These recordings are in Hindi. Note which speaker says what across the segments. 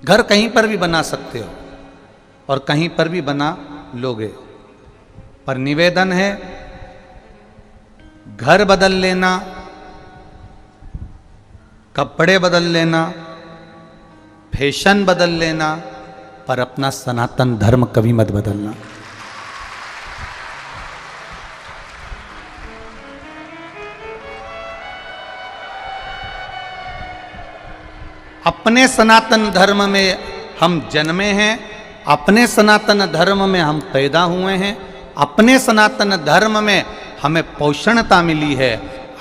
Speaker 1: घर कहीं पर भी बना सकते हो और कहीं पर भी बना लोगे, पर निवेदन है घर बदल लेना, कपड़े बदल लेना, फैशन बदल लेना, पर अपना सनातन धर्म कभी मत बदलना। अपने सनातन धर्म में हम जन्मे हैं, अपने सनातन धर्म में हम पैदा हुए हैं, अपने सनातन धर्म में हमें पोषणता मिली है,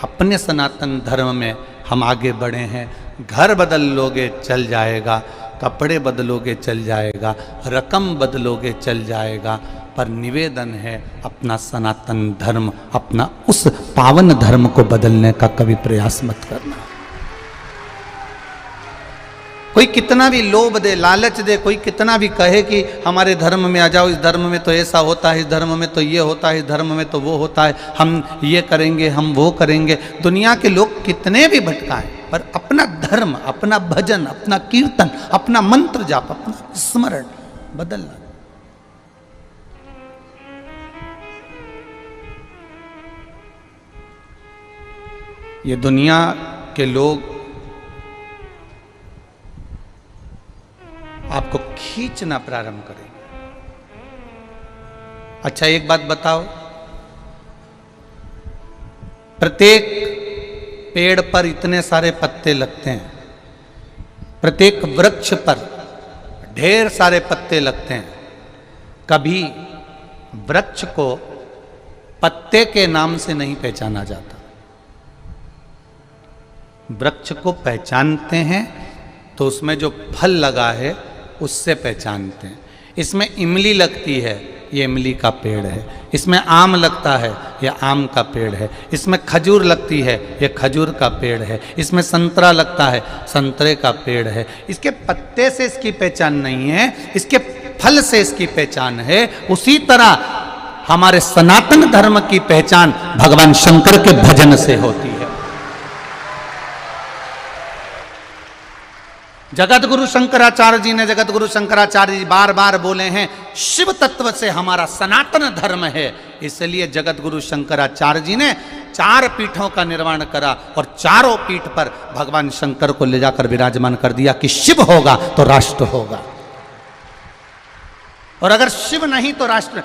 Speaker 1: अपने सनातन धर्म में हम आगे बढ़े हैं। घर बदल लोगे चल जाएगा, कपड़े बदलोगे चल जाएगा, रकम बदलोगे चल जाएगा, पर निवेदन है अपना सनातन धर्म, अपना उस पावन धर्म को बदलने का कभी प्रयास मत करना। कोई कितना भी लोभ दे, लालच दे, कोई कितना भी कहे कि हमारे धर्म में आ जाओ, इस धर्म में तो ऐसा होता है, इस धर्म में तो ये होता है, इस धर्म में तो वो होता है, हम ये करेंगे, हम वो करेंगे। दुनिया के लोग कितने भी भटकाएं, पर अपना धर्म, अपना भजन, अपना कीर्तन, अपना मंत्र जाप, अपना स्मरण बदलना। ये दुनिया के लोग आपको खींचना प्रारंभ करेंगे। अच्छा एक बात बताओ, प्रत्येक पेड़ पर इतने सारे पत्ते लगते हैं, प्रत्येक वृक्ष पर ढेर सारे पत्ते लगते हैं, कभी वृक्ष को पत्ते के नाम से नहीं पहचाना जाता। वृक्ष को पहचानते हैं तो उसमें जो फल लगा है उससे पहचानते हैं। इसमें इमली लगती है, ये इमली का पेड़ है। इसमें आम लगता है, ये आम का पेड़ है। इसमें खजूर लगती है, ये खजूर का पेड़ है। इसमें संतरा लगता है, संतरे का पेड़ है। इसके पत्ते से इसकी पहचान नहीं है, इसके फल से इसकी पहचान है। उसी तरह हमारे सनातन धर्म की पहचान भगवान शंकर के भजन से होती है। जगत गुरु शंकराचार्य जी ने, जगत गुरु शंकराचार्य जी बार बार बोले हैं, शिव तत्व से हमारा सनातन धर्म है। इसलिए जगत गुरु शंकराचार्य जी ने 4 पीठों का निर्माण करा और चारों पीठ पर भगवान शंकर को ले जाकर विराजमान कर दिया कि शिव होगा तो राष्ट्र होगा, और अगर शिव नहीं तो राष्ट्र।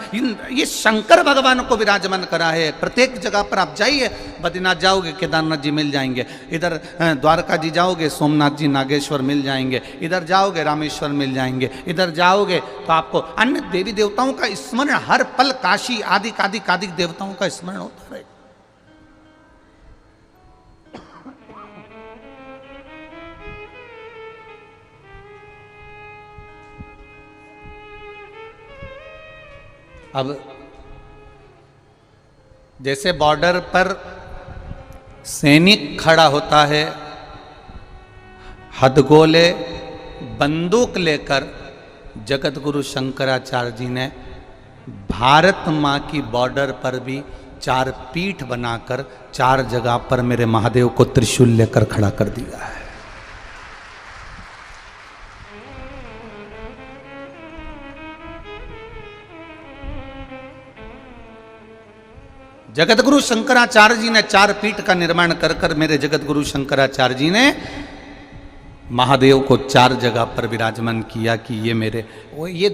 Speaker 1: ये शंकर भगवान को विराजमान करा है। प्रत्येक जगह पर आप जाइए, बद्रीनाथ जाओगे केदारनाथ जी मिल जाएंगे, इधर द्वारका जी जाओगे सोमनाथ जी नागेश्वर मिल जाएंगे, इधर जाओगे रामेश्वर मिल जाएंगे, इधर जाओगे तो आपको अन्य देवी देवताओं का स्मरण हर पल, काशी आदि कादिक देवताओं का स्मरण होता रहे। अब जैसे बॉर्डर पर सैनिक खड़ा होता है, हथगोले बंदूक लेकर, जगत गुरु शंकराचार्य जी ने भारत माँ की बॉर्डर पर भी 4 पीठ बनाकर 4 जगह पर मेरे महादेव को त्रिशूल लेकर खड़ा कर दिया है। जगत गुरु शंकराचार्य जी ने 4 पीठ का निर्माण कर कर मेरे जगत गुरु शंकराचार्य जी ने महादेव को 4 जगह पर विराजमान किया कि ये मेरे, वो ये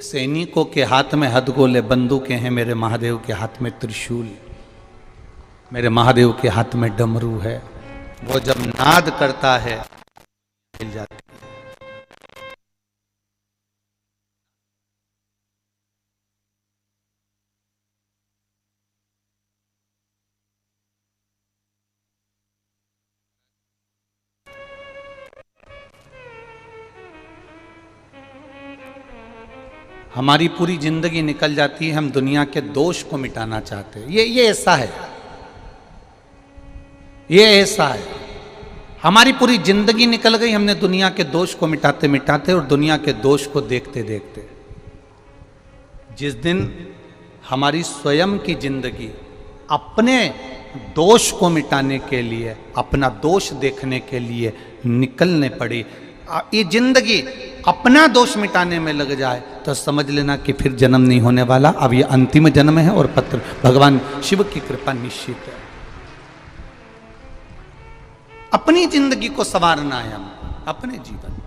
Speaker 1: सैनिकों के हाथ में हथगोले बंदूकें हैं, मेरे महादेव के हाथ में त्रिशूल, मेरे महादेव के हाथ में डमरू है। वो जब नाद करता है हिल जाती है। हमारी पूरी जिंदगी निकल जाती है, हम दुनिया के दोष को मिटाना चाहते हैं। ये ऐसा है, ये ऐसा है। हमारी पूरी जिंदगी निकल गई, हमने दुनिया के दोष को मिटाते मिटाते और दुनिया के दोष को देखते देखते। जिस दिन हमारी स्वयं की जिंदगी अपने दोष को मिटाने के लिए, अपना दोष देखने के लिए निकलने पड़ी, ये जिंदगी अपना दोष मिटाने में लग जाए तो समझ लेना कि फिर जन्म नहीं होने वाला, अब ये अंतिम जन्म है और पत्र भगवान शिव की कृपा निश्चित है। अपनी जिंदगी को संवारना है हमको, अपने जीवन।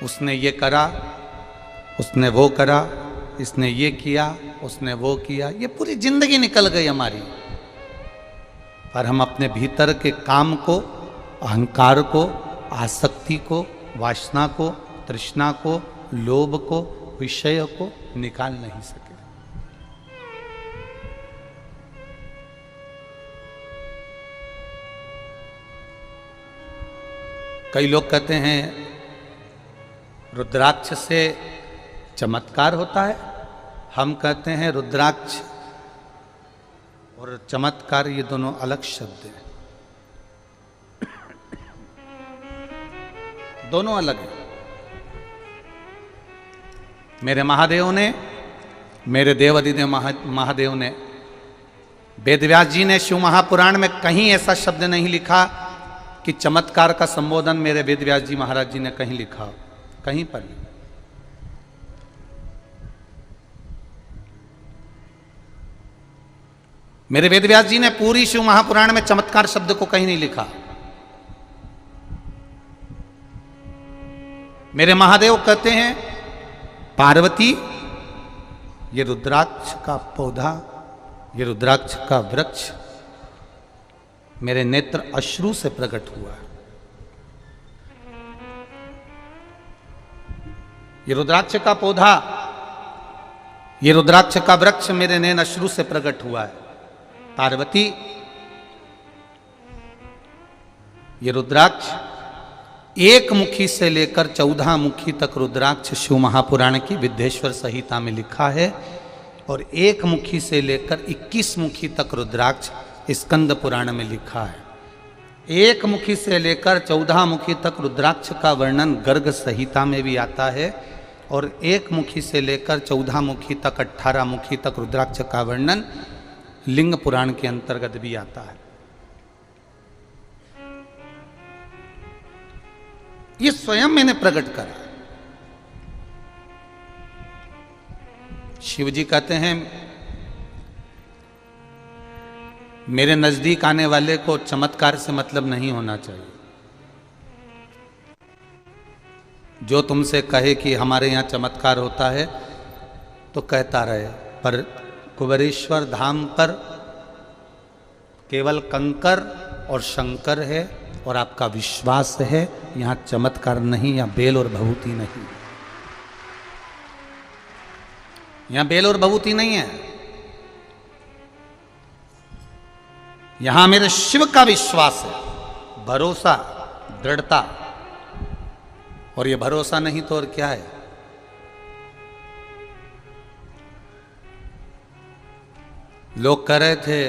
Speaker 1: उसने ये करा, उसने वो करा, इसने ये किया, उसने वो किया, ये पूरी जिंदगी निकल गई हमारी। पर हम अपने भीतर के काम को, अहंकार को, आसक्ति को, वासना को, तृष्णा को, लोभ को, विषय को निकाल नहीं सके। कई लोग कहते हैं रुद्राक्ष से चमत्कार होता है। हम कहते हैं रुद्राक्ष और चमत्कार ये दोनों अलग शब्द हैं, दोनों अलग हैं। मेरे महादेव ने, मेरे देव अधिदेव महादेव ने, वेदव्यास जी ने शिव महापुराण में कहीं ऐसा शब्द नहीं लिखा कि चमत्कार का संबोधन मेरे वेदव्यास जी महाराज जी ने कहीं लिखा, कहीं पर नहीं। मेरे वेदव्यास जी ने पूरी शिव महापुराण में चमत्कार शब्द को कहीं नहीं लिखा। मेरे महादेव कहते हैं पार्वती, ये रुद्राक्ष का पौधा, ये रुद्राक्ष का वृक्ष मेरे नेत्र अश्रु से प्रकट हुआ है। ये रुद्राक्ष का पौधा, ये रुद्राक्ष का वृक्ष मेरे नैन अश्रु से प्रकट हुआ है। पार्वती, ये रुद्राक्ष एक मुखी से लेकर 14 मुखी तक रुद्राक्ष शिव महापुराण की विद्येश्वर संहिता में लिखा है, और एक मुखी से लेकर 21 मुखी तक रुद्राक्ष स्कंद पुराण में लिखा है। एक मुखी से लेकर 14 मुखी तक रुद्राक्ष का वर्णन गर्ग संहिता में भी आता है, और एक मुखी से लेकर 14 मुखी तक 18 मुखी तक रुद्राक्ष का वर्णन लिंग पुराण के अंतर्गत भी आता है। ये स्वयं मैंने प्रकट करा। शिव जी कहते हैं मेरे नजदीक आने वाले को चमत्कार से मतलब नहीं होना चाहिए। जो तुमसे कहे कि हमारे यहाँ चमत्कार होता है तो कहता रहे, पर कुबेरेश्वर धाम पर केवल कंकर और शंकर है और आपका विश्वास है, यहाँ चमत्कार नहीं, यहाँ बेल और भभूति नहीं, यहाँ बेल और भभूति नहीं है। यहां मेरे शिव का विश्वास है, भरोसा, दृढ़ता। और ये भरोसा नहीं तो और क्या है? लोग कह रहे थे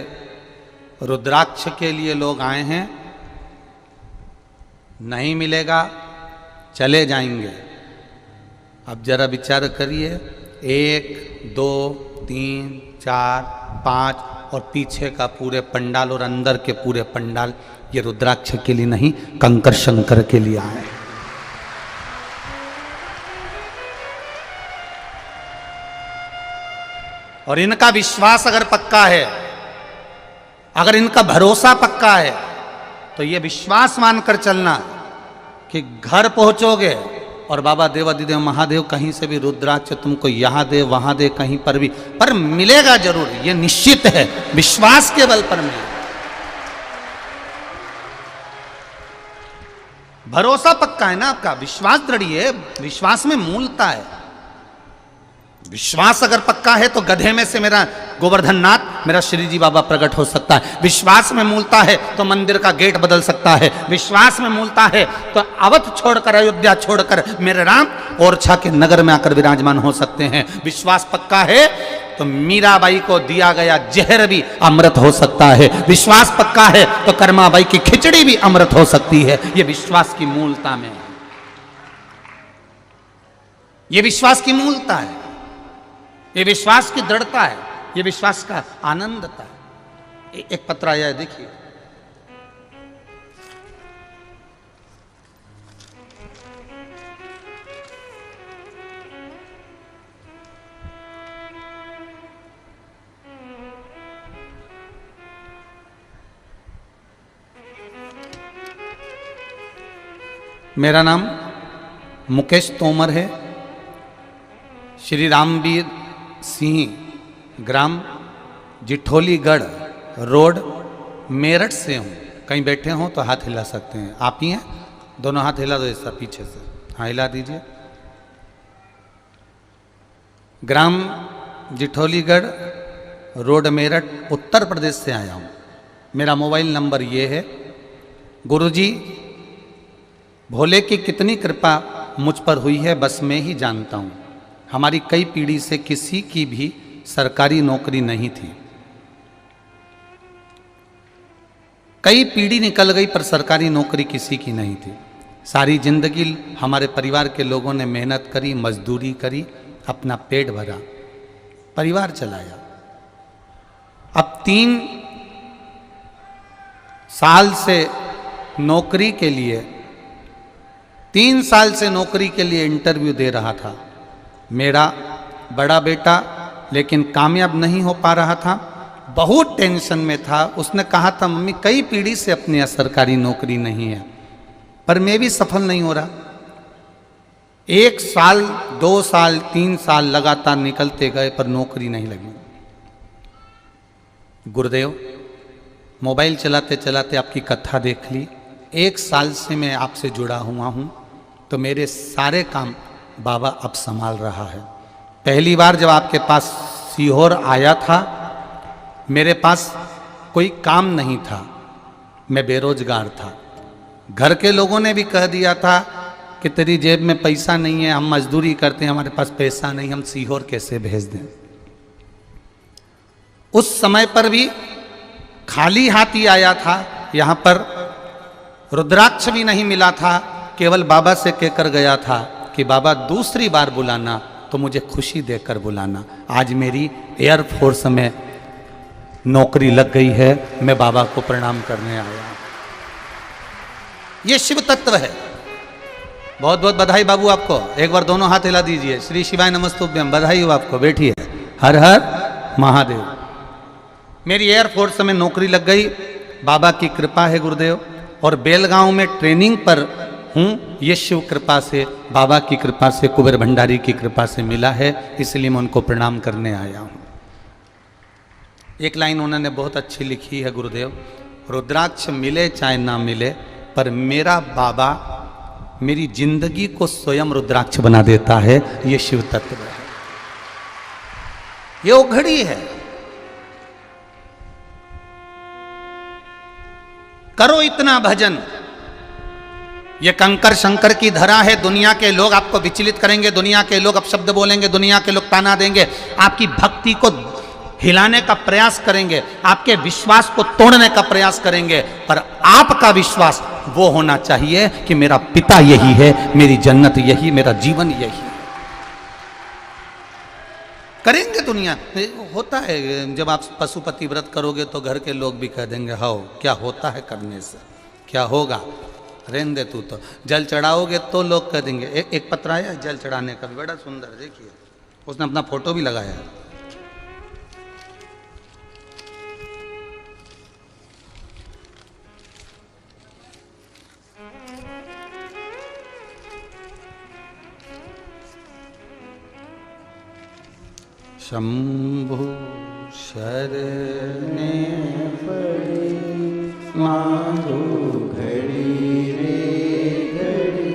Speaker 1: रुद्राक्ष के लिए लोग आए हैं, नहीं मिलेगा चले जाएंगे। अब जरा विचार करिए, 1 2 3 4 5 और पीछे का पूरे पंडाल और अंदर के पूरे पंडाल ये रुद्राक्ष के लिए नहीं, कंकर शंकर के लिए आए। और इनका विश्वास अगर पक्का है, अगर इनका भरोसा पक्का है, तो ये विश्वास मानकर चलना कि घर पहुंचोगे और बाबा देवाधिदेव महादेव कहीं से भी रुद्राक्ष तुमको यहां दे वहां दे, कहीं पर भी, पर मिलेगा जरूर, ये निश्चित है। विश्वास के बल पर मिलेगा, भरोसा पक्का है ना आपका, विश्वास दृढ़ है, विश्वास में मूलता है। विश्वास अगर पक्का है तो गधे में से मेरा गोवर्धन नाथ, मेरा श्री जी बाबा प्रकट हो सकता है। विश्वास में मूलता है तो मंदिर का गेट बदल सकता है। विश्वास में मूलता है तो अवध छोड़कर, अयोध्या छोड़कर मेरे राम ओरछा के नगर में आकर विराजमान हो सकते हैं। विश्वास पक्का है तो मीराबाई को दिया गया जहर भी अमृत हो सकता है। विश्वास पक्का है तो कर्माबाई की खिचड़ी भी अमृत हो सकती है। यह विश्वास की मूलता में है, यह विश्वास की मूलता है, ये विश्वास की दृढ़ता है, ये विश्वास का आनंदता है। एक पत्र आया है, देखिए। मेरा नाम मुकेश तोमर है। श्री रामवीर सिंह, ग्राम जिठोलीगढ़ रोड, मेरठ से हूँ। कहीं बैठे हों तो हाथ हिला सकते हैं। आप ही हैं? दोनों हाथ हिला दो ऐसा पीछे से। हाँ, हिला दीजिए। ग्राम जिठोलीगढ़ रोड, मेरठ, उत्तर प्रदेश से आया हूँ। मेरा मोबाइल नंबर ये है। गुरुजी, भोले की कितनी कृपा मुझ पर हुई है बस मैं ही जानता हूँ। हमारी कई पीढ़ी से किसी की भी सरकारी नौकरी नहीं थी। कई पीढ़ी निकल गई पर सरकारी नौकरी किसी की नहीं थी। सारी जिंदगी हमारे परिवार के लोगों ने मेहनत करी, मजदूरी करी, अपना पेट भरा, परिवार चलाया। अब 3 साल से नौकरी के लिए 3 साल से नौकरी के लिए इंटरव्यू दे रहा था। मेरा बड़ा बेटा लेकिन कामयाब नहीं हो पा रहा था, बहुत टेंशन में था। उसने कहा था, मम्मी कई पीढ़ी से अपने यहाँ सरकारी नौकरी नहीं है, पर मैं भी सफल नहीं हो रहा। 1 साल, 2 साल, 3 साल लगातार निकलते गए पर नौकरी नहीं लगी। गुरुदेव, मोबाइल चलाते चलाते आपकी कथा देख ली। 1 साल से मैं आपसे जुड़ा हुआ हूँ, तो मेरे सारे काम बाबा अब संभाल रहा है। पहली बार जब आपके पास सीहोर आया था, मेरे पास कोई काम नहीं था, मैं बेरोजगार था। घर के लोगों ने भी कह दिया था कि तेरी जेब में पैसा नहीं है, हम मजदूरी करते हैं, हमारे पास पैसा नहीं, हम सीहोर कैसे भेज दें। उस समय पर भी खाली हाथ ही आया था। यहाँ पर रुद्राक्ष भी नहीं मिला था, केवल बाबा से कहकर गया था कि बाबा दूसरी बार बुलाना तो मुझे खुशी देकर बुलाना। आज मेरी एयरफोर्स में नौकरी लग गई है, मैं बाबा को प्रणाम करने आया हूं। ये शिव तत्व है। बहुत बहुत बधाई बाबू आपको। एक बार दोनों हाथ हिला दीजिए। श्री शिवाय नमस्तुभ्यम। बधाई हो आपको, बैठिए। हर हर महादेव। मेरी एयरफोर्स में नौकरी लग गई, बाबा की कृपा है गुरुदेव। और बेलगांव में ट्रेनिंग पर हूँ, ये शिव कृपा से, बाबा की कृपा से, कुबेर भंडारी की कृपा से मिला है, इसलिए मैं उनको प्रणाम करने आया हूँ। एक लाइन उन्होंने बहुत अच्छी लिखी है गुरुदेव, रुद्राक्ष मिले चाहे ना मिले, पर मेरा बाबा मेरी जिंदगी को स्वयं रुद्राक्ष बना देता है। ये शिव तत्व है, ये वो घड़ी है। करो इतना भजन। ये कंकर शंकर की धरा है। दुनिया के लोग आपको विचलित करेंगे, दुनिया के लोग अपशब्द बोलेंगे, दुनिया के लोग ताना देंगे, आपकी भक्ति को हिलाने का प्रयास करेंगे, आपके विश्वास को तोड़ने का प्रयास करेंगे, पर आपका विश्वास वो होना चाहिए कि मेरा पिता यही है, मेरी जन्नत यही, मेरा जीवन यही। करेंगे दुनिया। होता है जब आप पशुपति व्रत करोगे तो घर के लोग भी कह देंगे, हाँ क्या होता है करने से, क्या होगा, रहने दे तू। तो जल चढ़ाओगे तो लोग कह देंगे। एक पत्र आया जल चढ़ाने का, बड़ा सुंदर, देखिए उसने अपना फोटो भी लगाया है। शंभु शरणे पड़ी माधो घड़ी रे घड़ी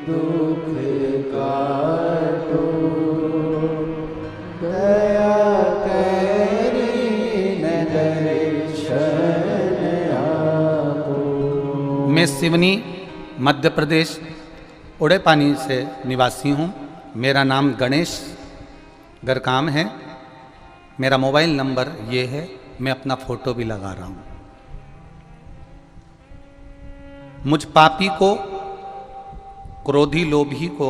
Speaker 1: दुख काटो दया करी दर्शन आपो। मैं सिवनी मध्य प्रदेश उड़ेपानी से निवासी हूँ। मेरा नाम गणेश गरकाम है। मेरा मोबाइल नंबर ये है, मैं अपना फोटो भी लगा रहा हूँ। मुझ पापी को, क्रोधी लोभी को,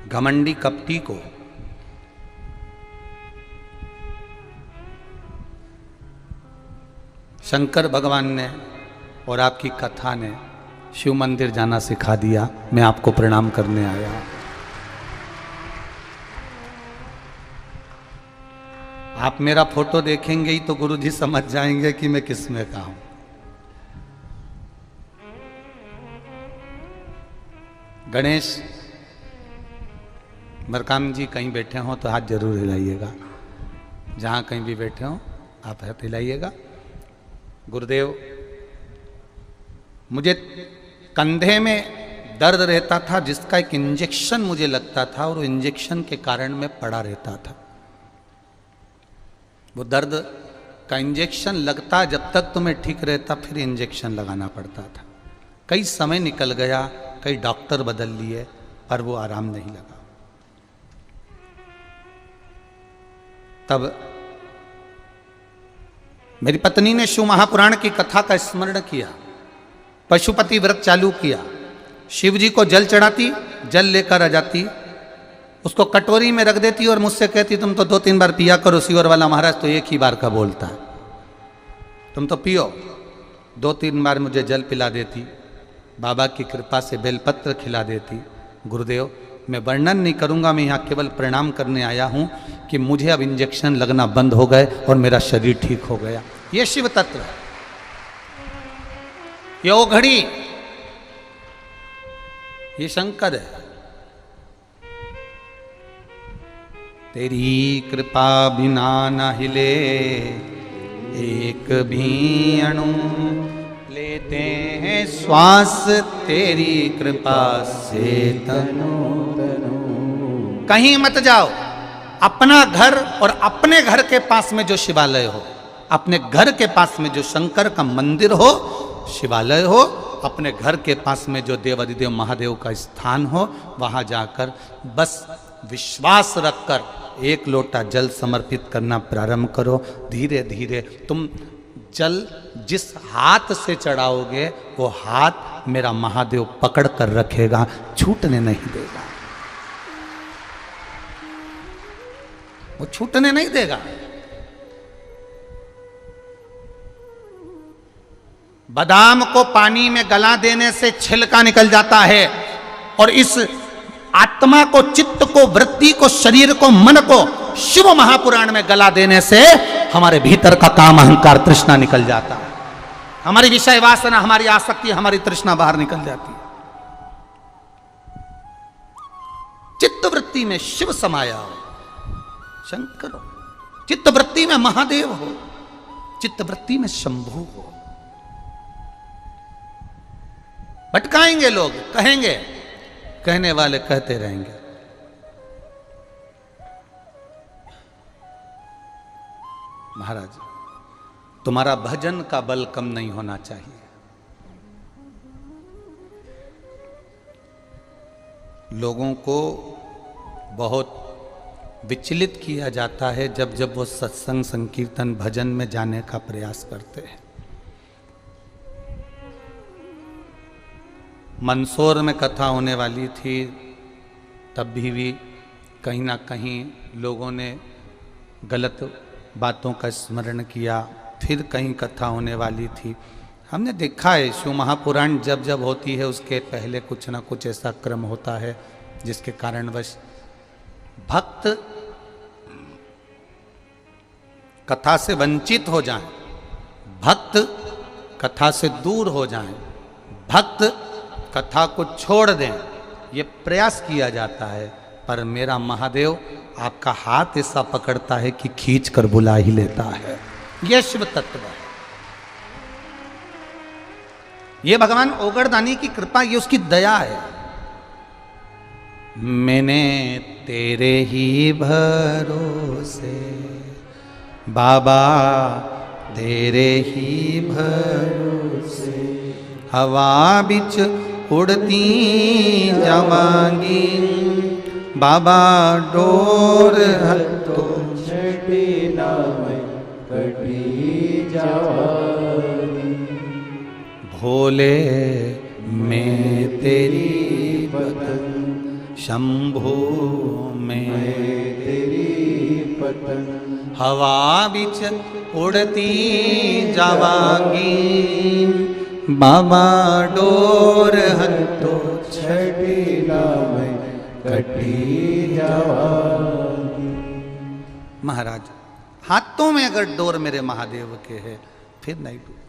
Speaker 1: घमंडी कपटी को शंकर भगवान ने और आपकी कथा ने शिव मंदिर जाना सिखा दिया। मैं आपको प्रणाम करने आया। आप मेरा फोटो देखेंगे ही तो गुरुजी समझ जाएंगे कि मैं किसमें का हूं। गणेश मरकाम जी कहीं बैठे हो तो हाथ जरूर हिलाइएगा। जहां कहीं भी बैठे हो आप हाथ हिलाइएगा। गुरुदेव, मुझे कंधे में दर्द रहता था जिसका एक इंजेक्शन मुझे लगता था और इंजेक्शन के कारण मैं पड़ा रहता था। वो दर्द का इंजेक्शन लगता जब तक तो मैं ठीक रहता, फिर इंजेक्शन लगाना पड़ता था। कई समय निकल गया, कई डॉक्टर बदल लिए, पर वो आराम नहीं लगा। तब मेरी पत्नी ने शिव महापुराण की कथा का स्मरण किया, पशुपति व्रत चालू किया। शिव जी को जल चढ़ाती, जल लेकर आ जाती, उसको कटोरी में रख देती और मुझसे कहती तुम तो 2-3 बार पिया करो, शिवर वाला महाराज तो एक ही बार का बोलता है, तुम तो पियो। 2-3 बार मुझे जल पिला देती, बाबा की कृपा से बेलपत्र खिला देती। गुरुदेव, मैं वर्णन नहीं करूंगा, मैं यहाँ केवल प्रणाम करने आया हूँ कि मुझे अब इंजेक्शन लगना बंद हो गए और मेरा शरीर ठीक हो गया। ये शिव तत्व है, ये ओघड़ी, ये शंकर है। तेरी कृपा बिना न हिले एक भी अणु, लेते हैं श्वास तेरी कृपा से तनु तनु। कहीं मत जाओ, अपना घर और अपने घर के पास में जो शिवालय हो, अपने घर के पास में जो शंकर का मंदिर हो, शिवालय हो, अपने घर के पास में जो देवाधिदेव महादेव का स्थान हो, वहां जाकर बस विश्वास रखकर 1 लोटा जल समर्पित करना प्रारंभ करो। धीरे धीरे तुम जल जिस हाथ से चढ़ाओगे वो हाथ मेरा महादेव पकड़ कर रखेगा, छूटने नहीं देगा, वो छूटने नहीं देगा। बादाम को पानी में गला देने से छिलका निकल जाता है, और इस आत्मा को, चित्त को, वृत्ति को, शरीर को, मन को शिव महापुराण में गला देने से हमारे भीतर का काम, अहंकार, तृष्णा निकल जाता है। हमारी विषय वासना, हमारी आसक्ति, हमारी तृष्णा बाहर निकल जाती है। चित्त वृत्ति में शिव समाया हो, शंकर हो, चित्त वृत्ति में महादेव हो, चित्त वृत्ति में शंभु हो। भटकाएंगे लोग, कहेंगे, कहने वाले कहते रहेंगे। महाराज, तुम्हारा भजन का बल कम नहीं होना चाहिए। लोगों को बहुत विचलित किया जाता है जब जब वो सत्संग, संकीर्तन, भजन में जाने का प्रयास करते हैं। मंदसौर में कथा होने वाली थी, तब भी कहीं ना कहीं लोगों ने गलत बातों का स्मरण किया। फिर कहीं कथा होने वाली थी। हमने देखा है शिव महापुराण जब जब होती है उसके पहले कुछ ना कुछ ऐसा क्रम होता है जिसके कारणवश भक्त कथा से वंचित हो जाएं, भक्त कथा से दूर हो जाएं, भक्त कथा को छोड़ दें, ये प्रयास किया जाता है। पर मेरा महादेव आपका हाथ ऐसा पकड़ता है कि खींच कर बुला ही लेता है। यह शिव तत्व है, ये भगवान ओगरदानी की कृपा, ये उसकी दया है। मैंने तेरे ही भरोसे बाबा, तेरे ही भरोसे हवा बिच उड़ती जावांगी, बाबा डोर हथों छड़ी नाम कटी जावांगी। भोले मैं तेरी पतन, शंभो मैं तेरी पतन, हवा बिच उड़ती जावांगी, बाबा डोर हंतो
Speaker 2: छड़ीला में कटी जावांगी।
Speaker 1: महाराज हाथों में अगर डोर मेरे महादेव के है फिर नहीं डूब।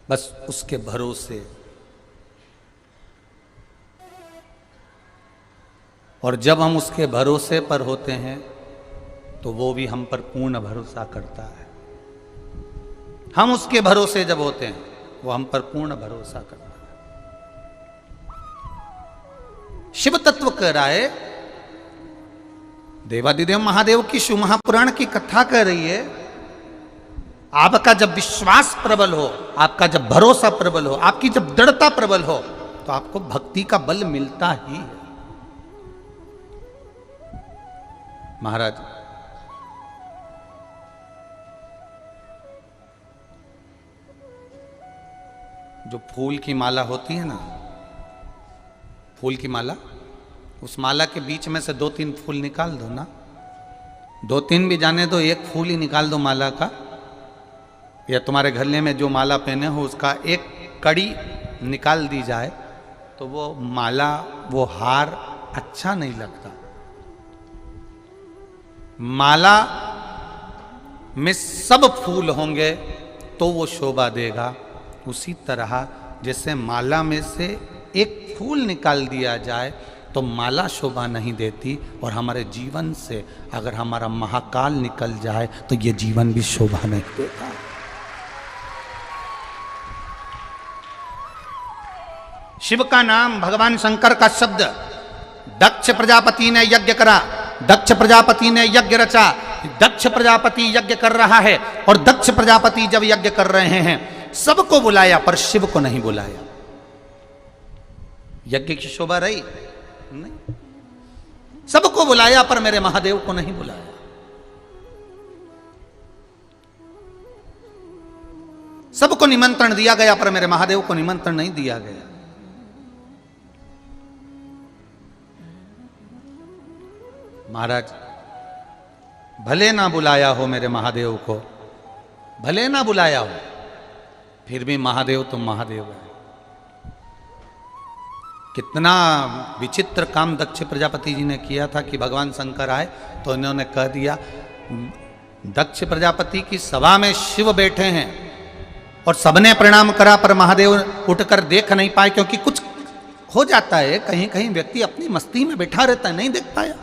Speaker 1: बस उसके भरोसे, और जब हम उसके भरोसे पर होते हैं तो वो भी हम पर पूर्ण भरोसा करता है। हम उसके भरोसे जब होते हैं वो हम पर पूर्ण भरोसा करता है। शिव तत्व कह रहा है, देवादिदेव महादेव की शिव महापुराण की कथा कह रही है, आपका जब विश्वास प्रबल हो, आपका जब भरोसा प्रबल हो, आपकी जब दृढ़ता प्रबल हो, तो आपको भक्ति का बल मिलता ही है। महाराज जो फूल की माला होती है ना, फूल की माला, उस माला के बीच में से 2-3 फूल निकाल दो ना, 2-3 भी जाने दो, एक फूल ही निकाल दो माला का, या तुम्हारे गले में जो माला पहने हो उसका एक कड़ी निकाल दी जाए तो वो माला, वो हार अच्छा नहीं लगता। माला में सब फूल होंगे तो वो शोभा देगा। उसी तरह जैसे माला में से एक फूल निकाल दिया जाए तो माला शोभा नहीं देती, और हमारे जीवन से अगर हमारा महाकाल निकल जाए तो ये जीवन भी शोभा नहीं देता। शिव का नाम, भगवान शंकर का शब्द, दक्ष प्रजापति ने यज्ञ करा, दक्ष प्रजापति ने यज्ञ रचा, दक्ष प्रजापति यज्ञ कर रहा है, और दक्ष प्रजापति जब यज्ञ कर रहे हैं सबको बुलाया पर शिव को नहीं बुलाया। यज्ञ की शोभा रही नहीं, सबको बुलाया पर मेरे महादेव को नहीं बुलाया। सबको निमंत्रण दिया गया पर मेरे महादेव को निमंत्रण नहीं दिया गया। महाराज भले ना बुलाया हो मेरे महादेव को, भले ना बुलाया हो, फिर भी महादेव तो महादेव है। कितना विचित्र काम दक्ष प्रजापति जी ने किया था कि भगवान शंकर आए तो इन्होंने कह दिया, दक्ष प्रजापति की सभा में शिव बैठे हैं और सबने प्रणाम करा पर महादेव उठकर देख नहीं पाए, क्योंकि कुछ हो जाता है, कहीं कहीं व्यक्ति अपनी मस्ती में बैठा रहता है, नहीं देख पाया।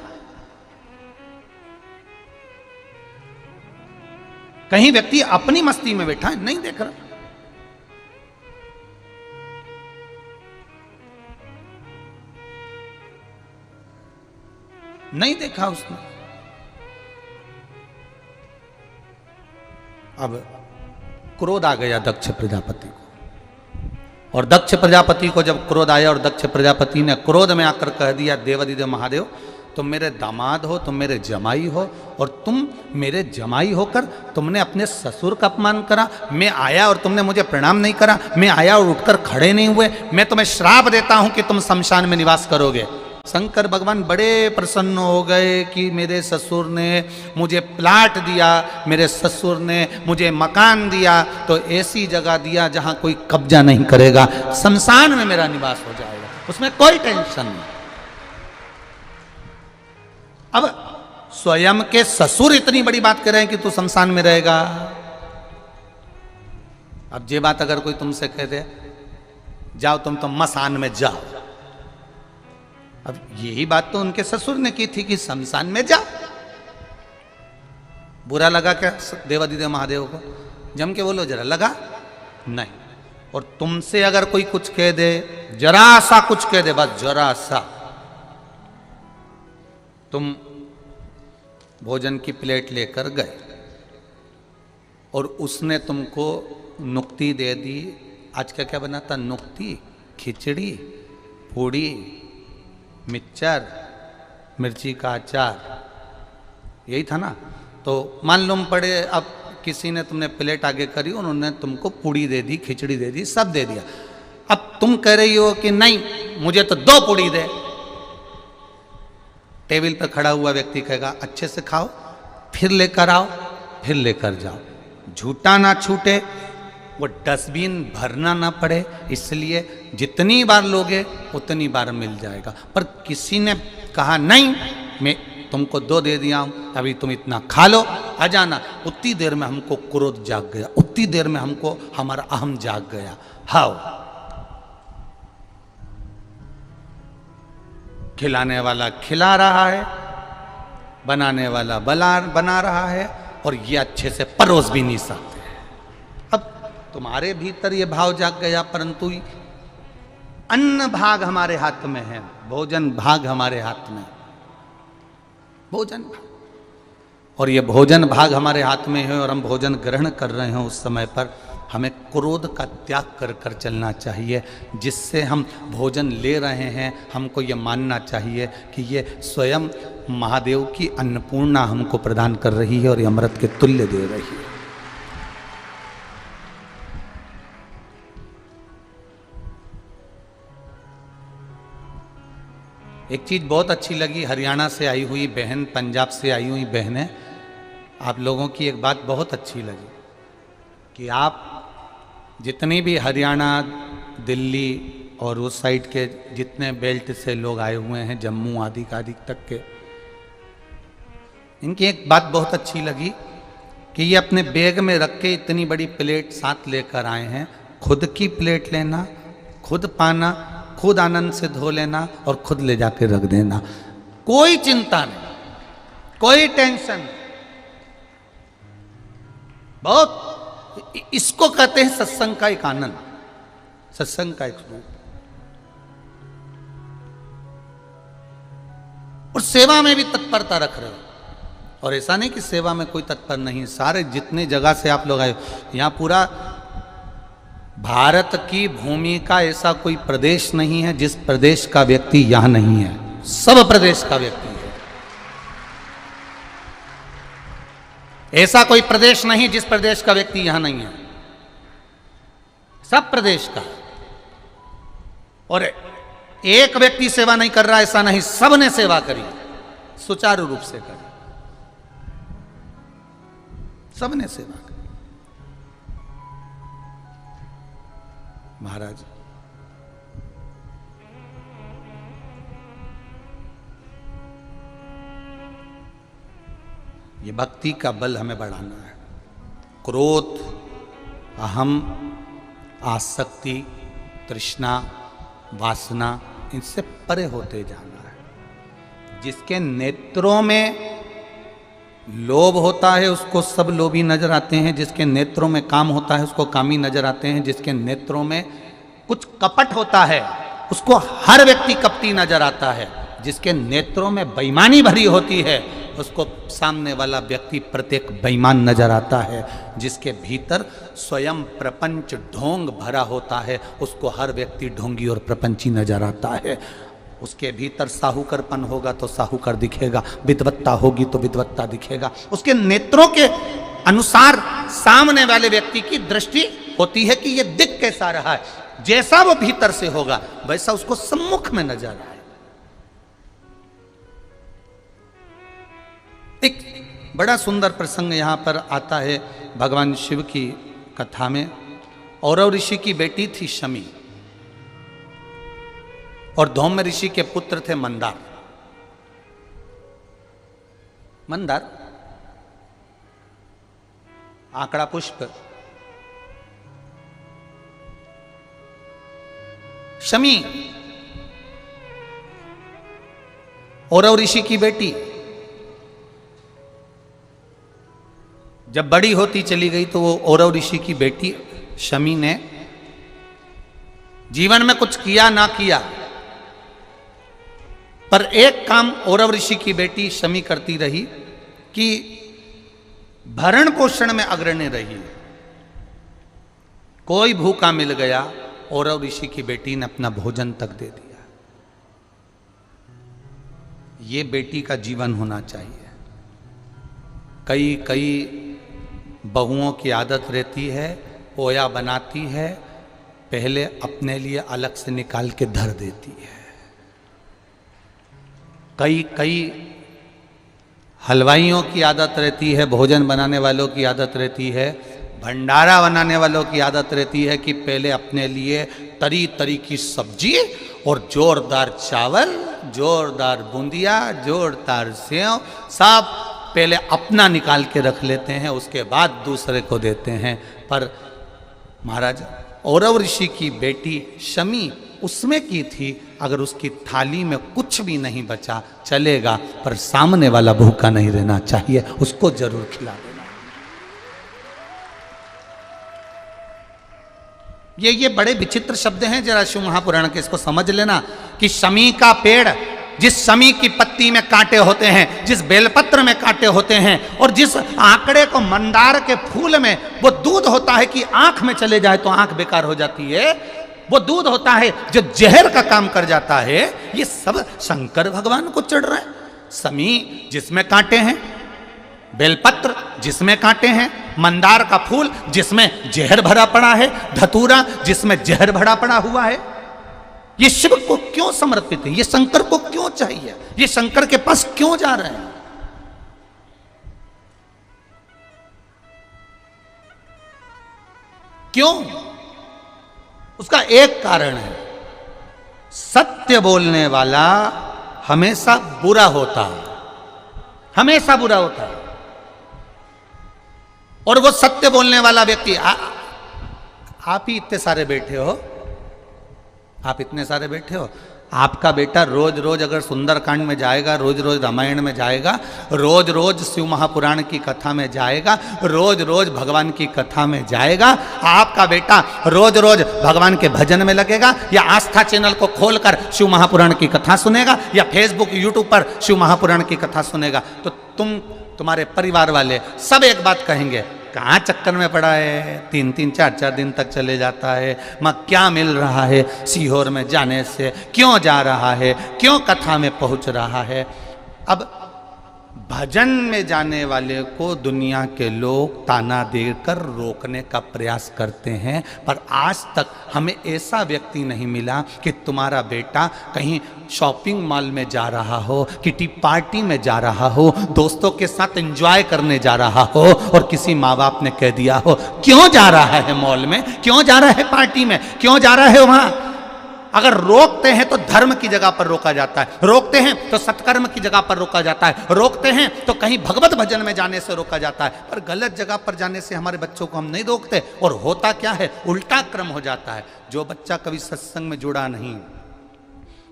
Speaker 1: कहीं व्यक्ति अपनी मस्ती में बैठा है, नहीं देख रहा। नहीं देखा उसने। अब क्रोध आ गया दक्ष प्रजापति को, और दक्ष प्रजापति को जब क्रोध आया और दक्ष प्रजापति ने क्रोध में आकर कह दिया, देवादिदेव महादेव तुम मेरे दामाद हो, तुम मेरे जमाई हो, और तुम मेरे जमाई होकर तुमने अपने ससुर का अपमान करा। मैं आया और तुमने मुझे प्रणाम नहीं करा, मैं आया और उठकर खड़े नहीं हुए। मैं तुम्हें श्राप देता हूं कि तुम शमशान में निवास करोगे। शंकर भगवान बड़े प्रसन्न हो गए कि मेरे ससुर ने मुझे प्लाट दिया, मेरे ससुर ने मुझे मकान दिया, तो ऐसी जगह दिया जहां कोई कब्जा नहीं करेगा, शमशान में मेरा निवास हो जाएगा, उसमें कोई टेंशन नहीं। अब स्वयं के ससुर इतनी बड़ी बात कर रहे हैं कि तू शमशान में रहेगा। अब ये बात अगर कोई तुमसे कह दे, जाओ तुम तो मसान में जाओ, अब यही बात तो उनके ससुर ने की थी कि शमशान में जाओ। बुरा लगा क्या देवादिदेव महादेव को? जम के बोलो जरा, लगा नहीं। और तुमसे अगर कोई कुछ कह दे, जरा सा कुछ कह दे, बस जरा सा, तुम भोजन की प्लेट लेकर गए और उसने तुमको नुक्ति दे दी। आज का क्या बना था? नुक्ति, खिचड़ी, पूड़ी, मिक्सचर, मिर्ची का अचार, यही था ना। तो मान लो पड़े, अब किसी ने तुमने प्लेट आगे करी, उन्होंने तुमको पूड़ी दे दी, खिचड़ी दे दी, सब दे दिया। अब तुम कह रही हो कि नहीं मुझे तो 2 पूड़ी दे, टेबल पर खड़ा हुआ व्यक्ति कहेगा अच्छे से खाओ, फिर लेकर आओ, फिर लेकर जाओ, झूठा ना छूटे, वो डस्टबिन भरना ना पड़े, इसलिए जितनी बार लोगे उतनी बार मिल जाएगा। पर किसी ने कहा नहीं, मैं तुमको 2 दे दिया हूं, अभी तुम इतना खा लो, आ जाना, उतनी देर में हमको क्रोध जाग गया, उतनी देर में हमको हमारा अहम जाग गया। हाओ, खिलाने वाला खिला रहा है, बनाने वाला बना रहा है, और ये अच्छे से परोस भी नहीं सकते। अब तुम्हारे भीतर ये भाव जाग गया, परंतु अन्न भाग हमारे हाथ में है, भोजन भाग हमारे हाथ में, भोजन भाग, और ये भोजन भाग हमारे हाथ में है और हम भोजन ग्रहण कर रहे हैं, उस समय पर हमें क्रोध का त्याग कर कर चलना चाहिए। जिससे हम भोजन ले रहे हैं, हमको ये मानना चाहिए कि ये स्वयं महादेव की अन्नपूर्णा हमको प्रदान कर रही है और ये अमृत के तुल्य दे रही है। एक चीज़ बहुत अच्छी लगी, हरियाणा से आई हुई बहन, पंजाब से आई हुई बहनें, आप लोगों की एक बात बहुत अच्छी लगी कि आप जितनी भी हरियाणा, दिल्ली और उस साइड के जितने बेल्ट से लोग आए हुए हैं, जम्मू आदि तक के, इनकी एक बात बहुत अच्छी लगी कि ये अपने बैग में रख के इतनी बड़ी प्लेट साथ लेकर आए हैं। खुद की प्लेट लेना, खुद पाना, खुद आनंद से धो लेना और खुद ले जाके रख देना, कोई चिंता नहीं, कोई टेंशन। बहुत, इसको कहते हैं सत्संग का एक आनंद, सत्संग का एक रूप। और सेवा में भी तत्परता रख रहे हो, और ऐसा नहीं कि सेवा में कोई तत्पर नहीं, सारे जितने जगह से आप लोग आए, यहां पूरा भारत की भूमि का ऐसा कोई प्रदेश नहीं है जिस प्रदेश का व्यक्ति यहां नहीं है, सब प्रदेश का व्यक्ति है। ऐसा कोई प्रदेश नहीं जिस प्रदेश का व्यक्ति यहां नहीं है, सब प्रदेश का। और एक व्यक्ति सेवा नहीं कर रहा ऐसा नहीं, सबने सेवा करी, सुचारू रूप से करी, सबने सेवा करी। महाराज ये भक्ति का बल हमें बढ़ाना है, क्रोध, अहम, आसक्ति, तृष्णा, वासना, इनसे परे होते जाना है। जिसके नेत्रों में लोभ होता है उसको सब लोभी नजर आते हैं, जिसके नेत्रों में काम होता है उसको कामी नजर आते हैं, जिसके नेत्रों में कुछ कपट होता है उसको हर व्यक्ति कपटी नजर आता है, जिसके नेत्रों में बेईमानी भरी होती है उसको सामने वाला व्यक्ति प्रत्येक बेईमान नजर आता है, जिसके भीतर स्वयं प्रपंच ढोंग भरा होता है उसको हर व्यक्ति ढोंगी और प्रपंची नजर आता है। उसके भीतर साहूकरपन होगा तो साहूकर दिखेगा, विद्वत्ता होगी तो विद्वत्ता दिखेगा। उसके नेत्रों के अनुसार सामने वाले व्यक्ति की दृष्टि होती है कि ये दिख कैसा रहा है, जैसा वो भीतर से होगा वैसा उसको सम्मुख में नजर आए। एक बड़ा सुंदर प्रसंग यहां पर आता है भगवान शिव की कथा में। औरव ऋषि की बेटी थी शमी और धौम्य ऋषि के पुत्र थे मंदार। मंदार आंकड़ा पुष्प, शमी औरव ऋषि की बेटी। जब बड़ी होती चली गई तो वो औरव ऋषि की बेटी शमी ने जीवन में कुछ किया ना किया, पर एक काम औरव ऋषि की बेटी शमी करती रही कि भरण पोषण में अग्रणी रही। कोई भूखा मिल गया, औरव ऋषि की बेटी ने अपना भोजन तक दे दिया। ये बेटी का जीवन होना चाहिए। कई बहुओं की आदत रहती है, पोया बनाती है, पहले अपने लिए अलग से निकाल के धर देती है। कई कई हलवाइयों की आदत रहती है, भोजन बनाने वालों की आदत रहती है, भंडारा बनाने वालों की आदत रहती है कि पहले अपने लिए तरी तरी की सब्जी और जोरदार चावल, जोरदार बूंदिया, जोरदार सेव, सब पहले अपना निकाल के रख लेते हैं, उसके बाद दूसरे को देते हैं। पर महाराज औरव ऋषि की बेटी शमी उसमें की थी, अगर उसकी थाली में कुछ भी नहीं बचा चलेगा, पर सामने वाला भूखा नहीं रहना चाहिए, उसको जरूर खिला देना। ये बड़े विचित्र शब्द हैं, जरा शिव महापुराण के इसको समझ लेना कि शमी का पेड़, जिस शमी की पत्ती में कांटे होते हैं, जिस बेलपत्र में कांटे होते हैं, और जिस आंकड़े को मंदार के फूल में वो दूध होता है कि आंख में चले जाए तो आंख बेकार हो जाती है, वो दूध होता है जो जहर का काम कर जाता है, ये सब शंकर भगवान को चढ़ रहा है। शमी जिसमें कांटे हैं, बेलपत्र जिसमें कांटे हैं, मंदार का फूल जिसमें जहर भरा पड़ा है, धतूरा जिसमें जहर भरा पड़ा हुआ है, ये शिव को क्यों समर्पित है? ये शंकर को क्यों चाहिए? ये शंकर के पास क्यों जा रहे हैं? क्यों? उसका एक कारण है, सत्य बोलने वाला हमेशा बुरा होता है, हमेशा बुरा होता है। और वो सत्य बोलने वाला व्यक्ति, आप ही इतने सारे बैठे हो, आप इतने सारे बैठे हो, आपका बेटा रोज रोज अगर सुंदरकांड में जाएगा, रोज रोज रामायण में जाएगा, रोज रोज शिव महापुराण की कथा में जाएगा, रोज रोज भगवान की कथा में जाएगा, आपका बेटा रोज रोज भगवान के भजन में लगेगा, या आस्था चैनल को खोलकर शिव महापुराण की कथा सुनेगा, या फेसबुक यूट्यूब पर शिव महापुराण की कथा सुनेगा, तो तुम्हारे परिवार वाले सब एक बात कहेंगे, कहाँ चक्कर में पड़ा है, 3-3 4-4 दिन तक चले जाता है, माँ क्या मिल रहा है सीहोर में जाने से, क्यों जा रहा है, क्यों कथा में पहुंच रहा है। अब भजन में जाने वाले को दुनिया के लोग ताना देकर रोकने का प्रयास करते हैं, पर आज तक हमें ऐसा व्यक्ति नहीं मिला कि तुम्हारा बेटा कहीं शॉपिंग मॉल में जा रहा हो, किटी पार्टी में जा रहा हो, दोस्तों के साथ एंजॉय करने जा रहा हो, और किसी माँ बाप ने कह दिया हो क्यों जा रहा है मॉल में, क्यों जा रहा है पार्टी में, क्यों जा रहा है वहां। अगर रोकते हैं तो धर्म की जगह पर रोका जाता है, रोकते हैं तो सत्कर्म की जगह पर रोका जाता है, रोकते हैं तो कहीं भगवत भजन में जाने से रोका जाता है, पर गलत जगह पर जाने से हमारे बच्चों को हम नहीं रोकते। और होता क्या है, उल्टा क्रम हो जाता है। जो बच्चा कभी सत्संग में जुड़ा नहीं,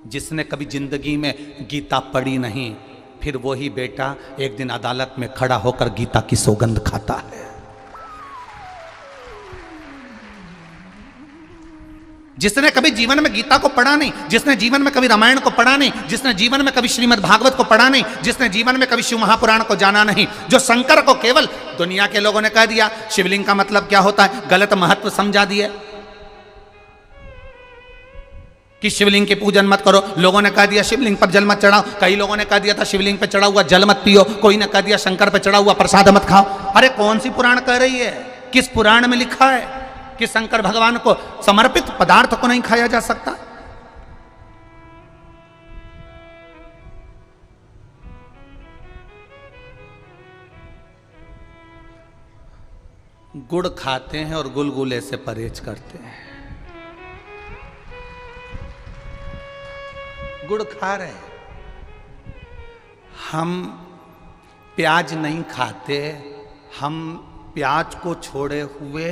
Speaker 1: जिसने कभी जिंदगी में गीता पढ़ी नहीं, फिर वही बेटा एक दिन अदालत में खड़ा होकर गीता की सौगंध खाता है। जिसने कभी जीवन में गीता को पढ़ा नहीं, जिसने जीवन में कभी रामायण को पढ़ा नहीं, जिसने जीवन में कभी श्रीमद् भागवत को पढ़ा नहीं, जिसने जीवन में कभी शिव महापुराण को जाना नहीं, जो शंकर को केवल दुनिया के लोगों ने कह दिया शिवलिंग का मतलब क्या होता है, गलत महत्व समझा दिए कि शिवलिंग के पूजन मत करो, लोगों ने कह दिया शिवलिंग पर जल मत चढ़ाओ, कई लोगों ने कह दिया था शिवलिंग पे चढ़ा हुआ जल मत पियो, कोई ने कह दिया शंकर पे चढ़ा हुआ प्रसाद मत खाओ। अरे कौन सी पुराण कह रही है, किस पुराण में लिखा है कि शंकर भगवान को समर्पित पदार्थ को नहीं खाया जा सकता। गुड़ खाते हैं और गुलगुले से परहेज करते हैं। गुड़ खा रहे हैं, हम प्याज नहीं खाते, हम प्याज को छोड़े हुए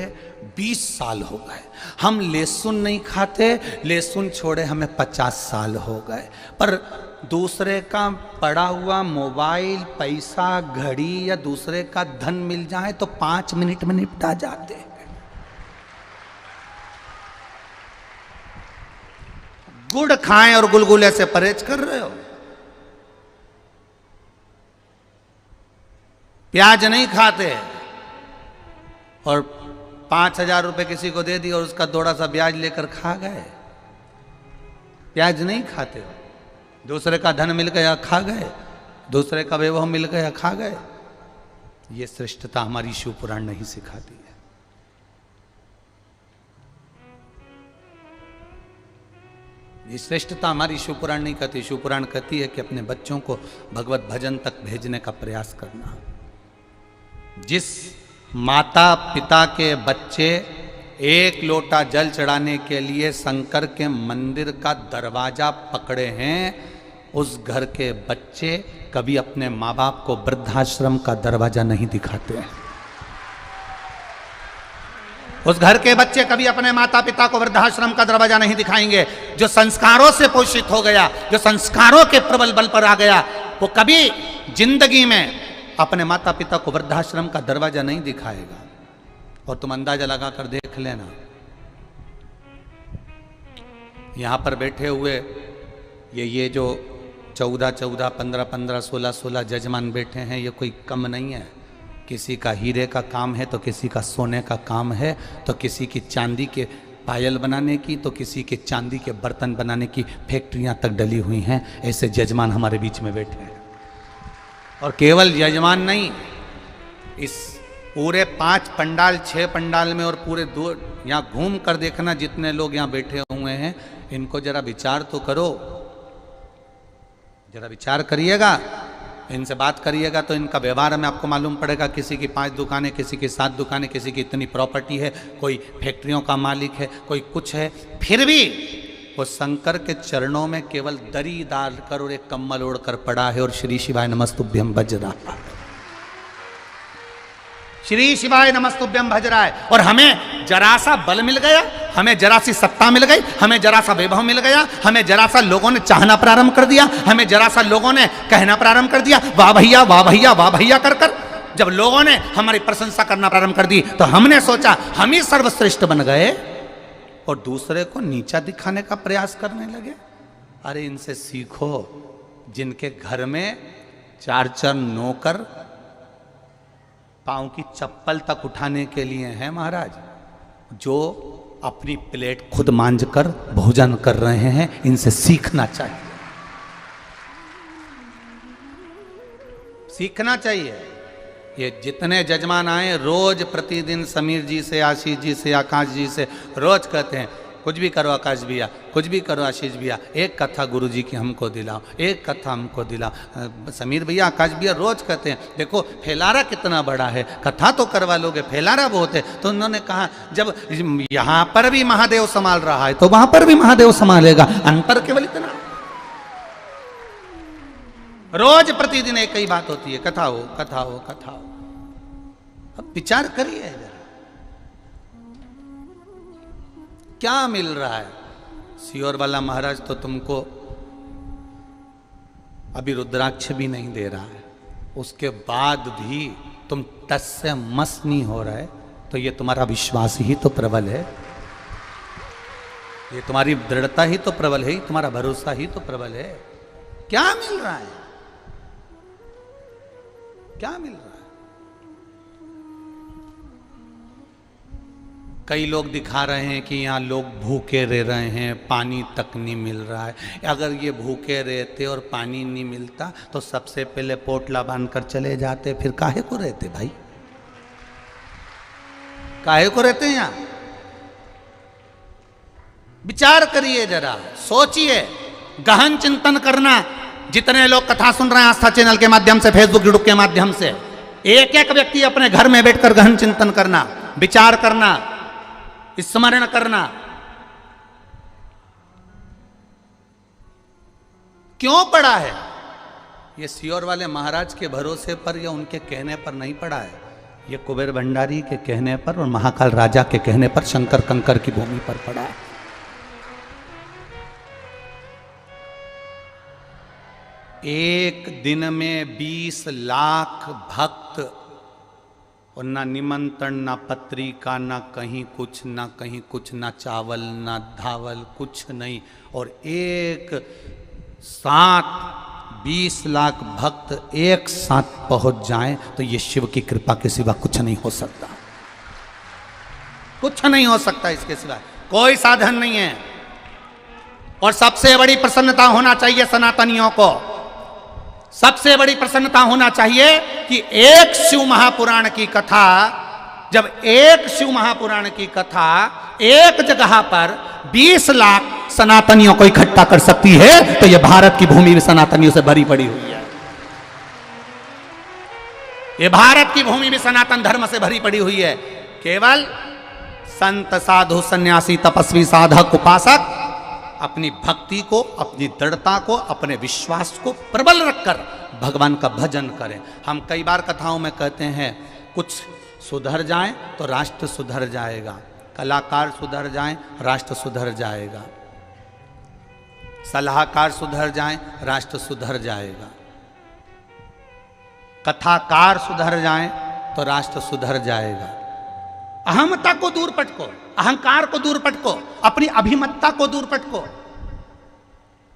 Speaker 1: 20 साल हो गए। हम लहसुन नहीं खाते, लहसुन छोड़े हमें 50 साल हो गए। पर दूसरे का पड़ा हुआ मोबाइल, पैसा, घड़ी या दूसरे का धन मिल जाए तो 5 मिनट में निपटा जाते हैं। गुड़ खाएं और गुलगुले से परहेज कर रहे हो। प्याज नहीं खाते और 5,000 रुपए किसी को दे दिया और उसका थोड़ा सा ब्याज लेकर खा गए। प्याज नहीं खाते, दूसरे का धन मिल गया खा गए, दूसरे का वैभव मिल गया खा गए। ये श्रेष्ठता हमारी शिव पुराण नहीं सिखाती है। ये श्रेष्ठता हमारी शिवपुराण नहीं कहती। शिवपुराण कहती है कि अपने बच्चों को भगवत भजन तक भेजने का प्रयास करना। जिस माता पिता के बच्चे एक लोटा जल चढ़ाने के लिए शंकर के मंदिर का दरवाजा पकड़े हैं, उस घर के बच्चे कभी अपने माँ बाप को वृद्धाश्रम का दरवाजा नहीं दिखाते हैं। उस घर के बच्चे कभी अपने माता पिता को वृद्धाश्रम का दरवाजा नहीं दिखाएंगे। जो संस्कारों से पोषित हो गया, जो संस्कारों के प्रबल बल पर आ गया, वो कभी जिंदगी में अपने माता पिता को वृद्धाश्रम का दरवाजा नहीं दिखाएगा। और तुम अंदाजा लगा कर देख लेना, यहां पर बैठे हुए ये जो 14-14, 15-15, 16-16 जजमान बैठे हैं, ये कोई कम नहीं है। किसी का हीरे का काम है तो किसी का सोने का काम है, तो किसी की चांदी के पायल बनाने की, तो किसी के चांदी के बर्तन बनाने की फैक्ट्रियां तक डली हुई हैं। ऐसे जजमान हमारे बीच में बैठे हैं। और केवल यजमान नहीं, इस पूरे 5 पंडाल 6 पंडाल में और पूरे 2 यहाँ घूम कर देखना, जितने लोग यहाँ बैठे हुए हैं, इनको जरा विचार तो करो, जरा विचार करिएगा, इनसे बात करिएगा तो इनका व्यवहार में आपको मालूम पड़ेगा। किसी की 5 दुकानें, किसी की 7 दुकानें, किसी की इतनी प्रॉपर्टी है, कोई फैक्ट्रियों का मालिक है, कोई कुछ है, फिर भी वो शंकर के चरणों में केवल दरी डाल कर और एक कम्बल ओढ़कर पड़ा है और श्री शिवाय नमस्तुभ्यम भज रहा है। श्री शिवाय नमस्तुभ्यम भज रहा है। और हमें जरा सा बल मिल गया, हमें जरा सी सत्ता मिल गई, हमें जरा सा वैभव मिल गया, हमें जरा सा लोगों ने चाहना प्रारंभ कर दिया, हमें जरा सा लोगों ने कहना प्रारंभ कर दिया, वाह भैया वाह भैया वाह भैया कर कर। जब लोगों ने हमारी प्रशंसा करना प्रारंभ कर दी तो हमने सोचा हम ही सर्वश्रेष्ठ बन गए और दूसरे को नीचा दिखाने का प्रयास करने लगे। अरे इनसे सीखो, जिनके घर में 4 नौकर पांव की चप्पल तक उठाने के लिए हैं महाराज, जो अपनी प्लेट खुद मांझकर भोजन कर रहे हैं, इनसे सीखना चाहिए, सीखना चाहिए। ये जितने जजमान आए रोज प्रतिदिन समीर जी से, आशीष जी से, आकाश जी से रोज कहते हैं कुछ भी करो आकाश भैया, कुछ भी करो आशीष भैया, एक कथा गुरु जी की हमको दिलाओ, एक कथा हमको दिलाओ। समीर भैया, आकाश भैया रोज कहते हैं देखो फैलारा कितना बड़ा है, कथा तो करवा लोगे, फैलारा बहुत है। तो उन्होंने कहा जब यहाँ पर भी महादेव संभाल रहा है तो वहां पर भी महादेव संभालेगा, अंतर केवल इतना। रोज प्रतिदिन एक ही बात होती है, कथा हो कथा हो कथा हो। अब विचार करिए क्या मिल रहा है। सियोर वाला महाराज तो तुमको अभी रुद्राक्ष भी नहीं दे रहा है, उसके बाद भी तुम टस से मस नहीं हो रहा है, तो ये तुम्हारा विश्वास ही तो प्रबल है, ये तुम्हारी दृढ़ता ही तो प्रबल है, तुम्हारा भरोसा ही तो प्रबल है। क्या मिल रहा है, क्या मिल रहा है? कई लोग दिखा रहे हैं कि यहाँ लोग भूखे रह रहे हैं, पानी तक नहीं मिल रहा है। अगर ये भूखे रहते और पानी नहीं मिलता तो सबसे पहले पोटला बांधकर चले जाते, फिर काहे को रहते भाई, काहे को रहते हैं यहाँ? विचार करिए, जरा सोचिए, गहन चिंतन करना। जितने लोग कथा सुन रहे हैं आस्था चैनल के माध्यम से, फेसबुक ग्रुप के माध्यम से, एक एक व्यक्ति अपने घर में बैठकर गहन चिंतन करना, विचार करना, स्मरण करना। क्यों पड़ा है ये सियोर वाले महाराज के भरोसे पर या उनके कहने पर नहीं पड़ा है, ये कुबेर भंडारी के कहने पर और महाकाल राजा के कहने पर शंकर कंकर की भूमि पर पड़ा है। एक दिन में 20 लाख भक्त, और ना निमंत्रण, ना पत्रिका, ना कहीं कुछ, ना कहीं कुछ, ना चावल ना धावल, कुछ नहीं, और एक साथ 20 लाख भक्त एक साथ पहुंच जाएं तो ये शिव की कृपा के सिवा कुछ नहीं हो सकता, कुछ नहीं हो सकता इसके सिवा, कोई साधन नहीं है। और सबसे बड़ी प्रसन्नता होना चाहिए सनातनियों को, सबसे बड़ी प्रसन्नता होना चाहिए कि एक शिव महापुराण की कथा, जब एक शिव महापुराण की कथा एक जगह पर 20 लाख सनातनियों को इकट्ठा कर सकती है तो यह भारत की भूमि भी सनातनियों से भरी पड़ी हुई है। यह भारत की भूमि भी सनातन धर्म से भरी पड़ी हुई है। केवल संत, साधु, सन्यासी, तपस्वी, साधक, उपासक अपनी भक्ति को, अपनी दृढ़ता को, अपने विश्वास को प्रबल रखकर भगवान का भजन करें। हम कई बार कथाओं में कहते हैं कुछ सुधर जाए तो राष्ट्र सुधर जाएगा, कलाकार सुधर जाएं राष्ट्र सुधर जाएगा, सलाहकार सुधर जाएं राष्ट्र सुधर जाएगा, कथाकार सुधर जाएं तो राष्ट्र सुधर जाएगा। अहमता को दूर पटको, अहंकार को दूर पटको, अपनी अभिमत्ता को दूर पटको।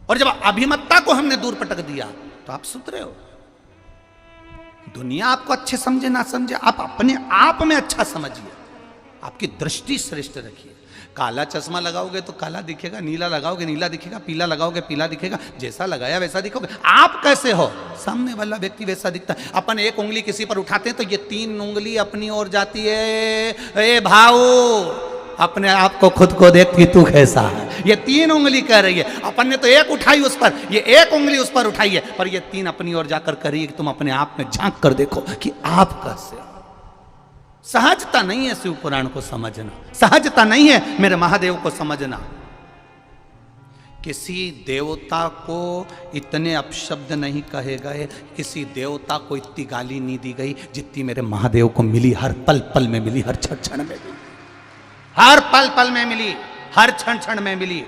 Speaker 1: और जब अभिमत्ता को हमने दूर पटक दिया तो आप सुधरे हो। दुनिया आपको अच्छे समझे ना समझे, आप अपने आप में अच्छा समझिए, आपकी दृष्टि श्रेष्ठ रखिए। काला चश्मा लगाओगे तो काला दिखेगा, नीला लगाओगे नीला दिखेगा, पीला लगाओगे पीला दिखेगा, जैसा लगाया वैसा दिखोगे। आप कैसे हो, सामने वाला व्यक्ति वैसा दिखता है। अपन एक उंगली किसी पर उठाते हैं तो ये 3 उंगली अपनी ओर जाती है। ए भाऊ, अपने आप को खुद को देख कि तू कैसा है। ये 3 उंगली कह रही है। अपन ने तो एक उठाई उस पर, ये 1 उंगली उस पर उठाई है, पर ये 3 अपनी ओर जाकर करिए कि तुम अपने आप में झांक कर देखो कि आप कैसे हो। सहजता नहीं है शिव पुराण को समझना, सहजता नहीं है मेरे महादेव को समझना। किसी देवता को इतने अपशब्द नहीं कहे गए, किसी देवता को इतनी गाली नहीं दी गई जितनी मेरे महादेव को मिली। हर पल पल में मिली, हर क्षण क्षण में मिली, हर पल पल में मिली, हर क्षण क्षण में मिली।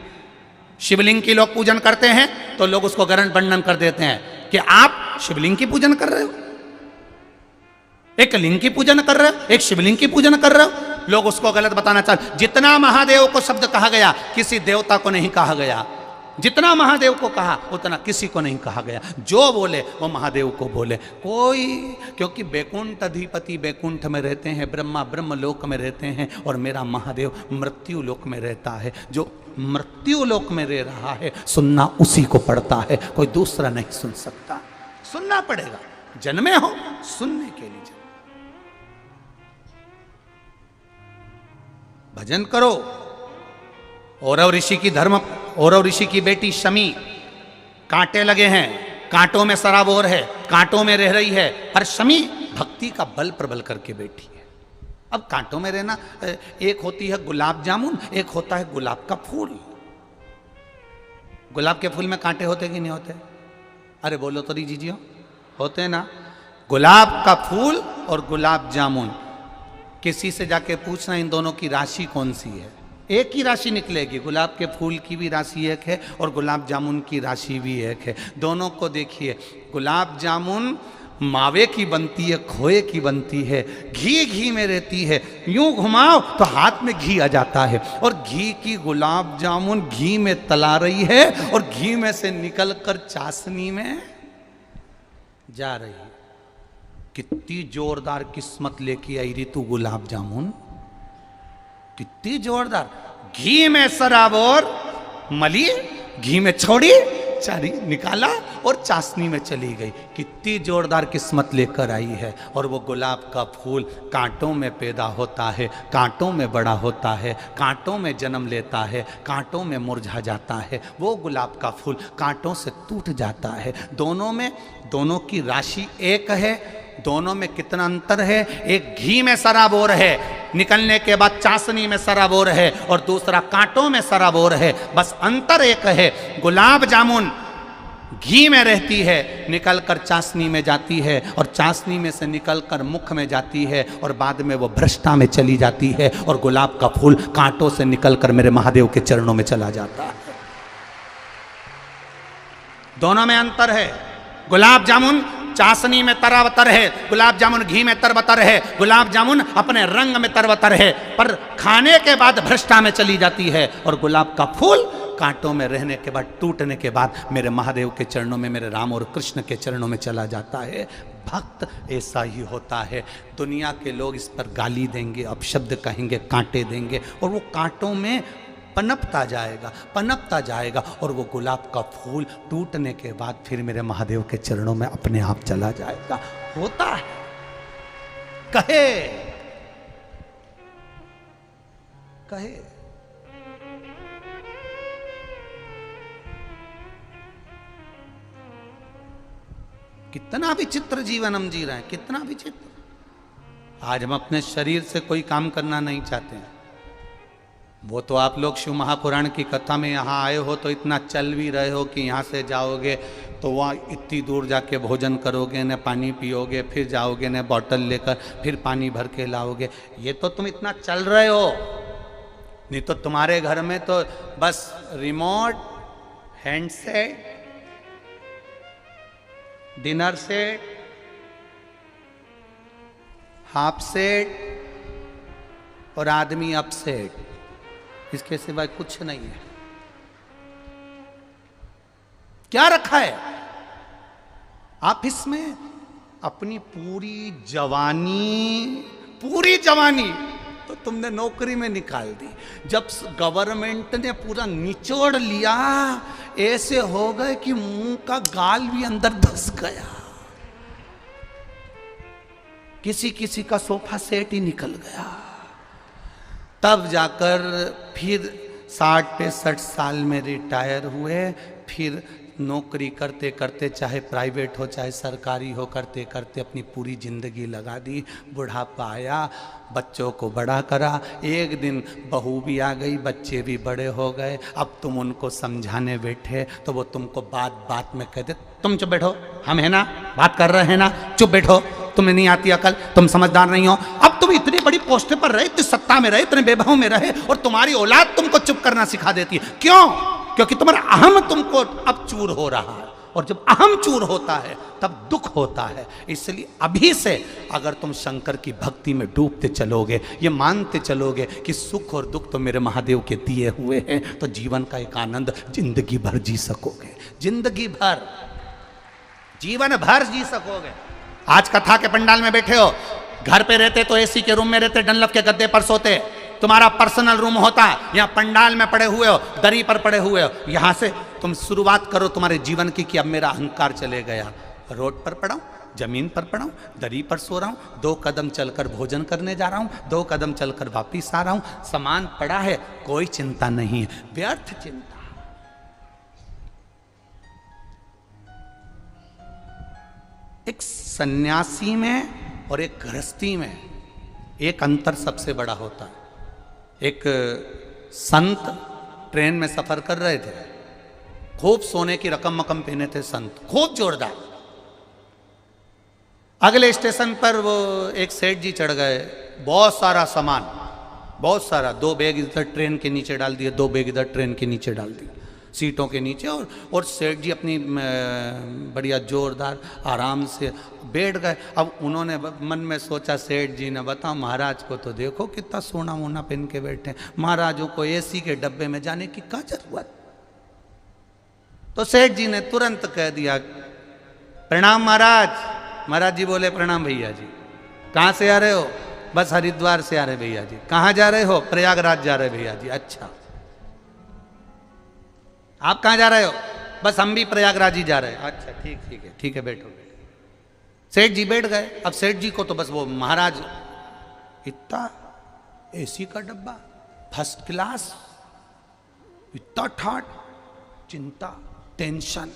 Speaker 1: शिवलिंग की लोग पूजन करते हैं तो लोग उसको गरण वर्णन कर देते हैं कि आप शिवलिंग की पूजन कर रहे हो, एक लिंग की पूजन कर रहे हो, एक शिवलिंग की पूजन कर रहे हो। लोग उसको गलत बताना चाहते। जितना महादेव को शब्द कहा गया किसी देवता को नहीं कहा गया, जितना महादेव को कहा उतना किसी को नहीं कहा गया। जो बोले वो महादेव को बोले कोई, क्योंकि बैकुंठ अधिपति बैकुंठ में रहते हैं, ब्रह्मा ब्रह्म लोक में रहते हैं और मेरा महादेव मृत्यु लोक में रहता है। जो मृत्यु लोक में रह रहा है सुनना उसी को पड़ता है, कोई दूसरा नहीं सुन सकता। सुनना पड़ेगा, जन्मे हो सुनने के लिए। भजन करो। औरव ऋषि की धर्म, औरव ऋषि की बेटी शमी, कांटे लगे हैं, कांटों में सराबोर है, कांटों में रह रही है, पर शमी भक्ति का बल प्रबल करके बैठी है। अब कांटों में रहना, एक होती है गुलाब जामुन, एक होता है गुलाब का फूल। गुलाब के फूल में कांटे होते कि नहीं होते? अरे बोलो तो दीजिए, होते ना। गुलाब का फूल और गुलाब जामुन, किसी से जाके पूछना इन दोनों की राशि कौन सी है, एक ही राशि निकलेगी। गुलाब के फूल की भी राशि एक है और गुलाब जामुन की राशि भी एक है। दोनों को देखिए, गुलाब जामुन मावे की बनती है, खोए की बनती है, घी घी में रहती है, यूं घुमाओ तो हाथ में घी आ जाता है। और घी की गुलाब जामुन घी में तला रही है और घी में से निकलकर चाशनी में जा रही है। कितनी जोरदार किस्मत लेके आई रही तू गुलाब जामुन, कितनी जोरदार। घी में सराबोर मली, घी में छोड़ी, चारी निकाला और चाशनी में चली गई। कितनी जोरदार किस्मत लेकर आई है। और वो गुलाब का फूल कांटों में पैदा होता है, कांटों में बड़ा होता है, कांटों में जन्म लेता है, कांटों में मुरझा जाता है। वो गुलाब का फूल कांटों से टूट जाता है। दोनों में, दोनों की राशि एक है, दोनों में कितना अंतर है। एक घी में सराबोर है, निकलने के बाद चाशनी में सराबोर है, और दूसरा कांटों में सराबोर है। बस अंतर एक है, गुलाब जामुन घी में रहती है, निकलकर चाशनी में जाती है, और चाशनी में से निकलकर मुख में जाती है, और बाद में वो भ्रष्टा में चली जाती है। और गुलाब का फूल कांटों से निकलकर मेरे महादेव के चरणों में चला जाता है। दोनों में अंतर है। गुलाब जामुन चाशनी में तरबतर है, गुलाब जामुन घी में तरबतर है। गुलाब जामुन अपने रंग में तरबतर है, पर खाने के बाद भ्रष्टा में चली जाती है। और गुलाब का फूल कांटों में रहने के बाद, टूटने के बाद मेरे महादेव के चरणों में, मेरे राम और कृष्ण के चरणों में चला जाता है। भक्त ऐसा ही होता है। दुनिया के लोग इस पर गाली देंगे, अपशब्द कहेंगे, कांटे देंगे, और वो कांटों में पनपता जाएगा, पनपता जाएगा। और वो गुलाब का फूल टूटने के बाद फिर मेरे महादेव के चरणों में अपने आप चला जाएगा। होता है। कहे कहे कितना विचित्र जीवन हम जी रहे हैं, कितना विचित्र। आज हम अपने शरीर से कोई काम करना नहीं चाहते हैं। वो तो आप लोग शिव महापुराण की कथा में यहाँ आए हो तो इतना चल भी रहे हो कि यहाँ से जाओगे तो वहाँ इतनी दूर जाके भोजन करोगे, न पानी पियोगे, फिर जाओगे न बॉटल लेकर फिर पानी भर के लाओगे। ये तो तुम इतना चल रहे हो, नहीं तो तुम्हारे घर में तो बस remote, handset, dinner set, half set और आदमी अपसेट, इसके सिवाय कुछ नहीं है। क्या रखा है? आप इसमें अपनी पूरी जवानी तो तुमने नौकरी में निकाल दी। जब गवर्नमेंट ने पूरा निचोड़ लिया, ऐसे हो गए कि मुंह का गाल भी अंदर धस गया। किसी का सोफा सेट ही निकल गया। तब जाकर फिर 60-65 साल में रिटायर हुए, फिर नौकरी करते करते, चाहे प्राइवेट हो चाहे सरकारी हो, करते करते अपनी पूरी जिंदगी लगा दी। बुढ़ापा आया, बच्चों को बड़ा करा, एक दिन बहू भी आ गई, बच्चे भी बड़े हो गए। अब तुम उनको समझाने बैठे तो वो तुमको बात बात में कहते, तुम चुप बैठो, हम है ना, बात कर रहे हैं ना, चुप बैठो, तुम्हें नहीं आती अकल, तुम समझदार नहीं हो। अब तुम इतनी बड़ी पोस्ट पर रहे, इतनी सत्ता में रहे, इतने बेबहू में रहे और तुम्हारी औलाद तुमको चुप करना सिखा देती है। क्यों? क्योंकि तुम्हारा अहम तुमको अब चूर हो रहा है, और जब अहम चूर होता है तब दुख होता है। इसलिए अभी से अगर तुम शंकर की भक्ति में डूबते चलोगे, ये मानते चलोगे कि सुख और दुख तो मेरे महादेव के दिए हुए हैं, तो जीवन का एक आनंद जिंदगी भर जी सकोगे, जिंदगी भर, जीवन भर जी सकोगे। आज कथा के पंडाल में बैठे हो, घर पे रहते तो एसी के रूम में रहते, डनलप के गद्दे पर सोते, तुम्हारा पर्सनल रूम होता, यहाँ पंडाल में पड़े हुए हो, दरी पर पड़े हुए हो। यहाँ से तुम शुरुआत करो तुम्हारे जीवन की कि अब मेरा अहंकार चले गया, रोड पर पड़ा हूँ, जमीन पर पड़ा हूँ, दरी पर सो रहा हूँ, 2 कदम चलकर भोजन करने जा रहा हूँ, 2 कदम चलकर वापिस आ रहा हूँ, सामान पड़ा है, कोई चिंता नहीं है, व्यर्थ चिंता। एक सन्यासी में और एक गृहस्थी में एक अंतर सबसे बड़ा होता है। एक संत ट्रेन में सफर कर रहे थे, खूब सोने की रकम मकम पहने थे संत, खूब जोरदार। अगले स्टेशन पर वो एक सेठ जी चढ़ गए, बहुत सारा सामान, बहुत सारा, 2 बैग इधर ट्रेन के नीचे डाल दिए, 2 बैग इधर ट्रेन के नीचे डाल दिए, सीटों के नीचे। और सेठ जी अपनी बढ़िया जोरदार आराम से बैठ गए। अब उन्होंने मन में सोचा, सेठ जी ने, बताओ महाराज को तो देखो कितना सोना वोना पहन के बैठे, महाराजों को एसी के डब्बे में जाने की क्या जरूरत। तो सेठ जी ने तुरंत कह दिया, प्रणाम महाराज। महाराज जी बोले, प्रणाम भैया जी। कहाँ से आ रहे हो? बस हरिद्वार से आ रहे भैया जी। कहाँ जा रहे हो? प्रयागराज जा रहे भैया जी। अच्छा, आप कहाँ जा रहे हो? बस हम भी प्रयागराज ही जा रहे हैं। अच्छा, ठीक है, बैठो। सेठ जी बैठ गए। अब सेठ जी को तो बस वो महाराज, इतना एसी का डब्बा, फर्स्ट क्लास, इतना ठाट, चिंता, टेंशन।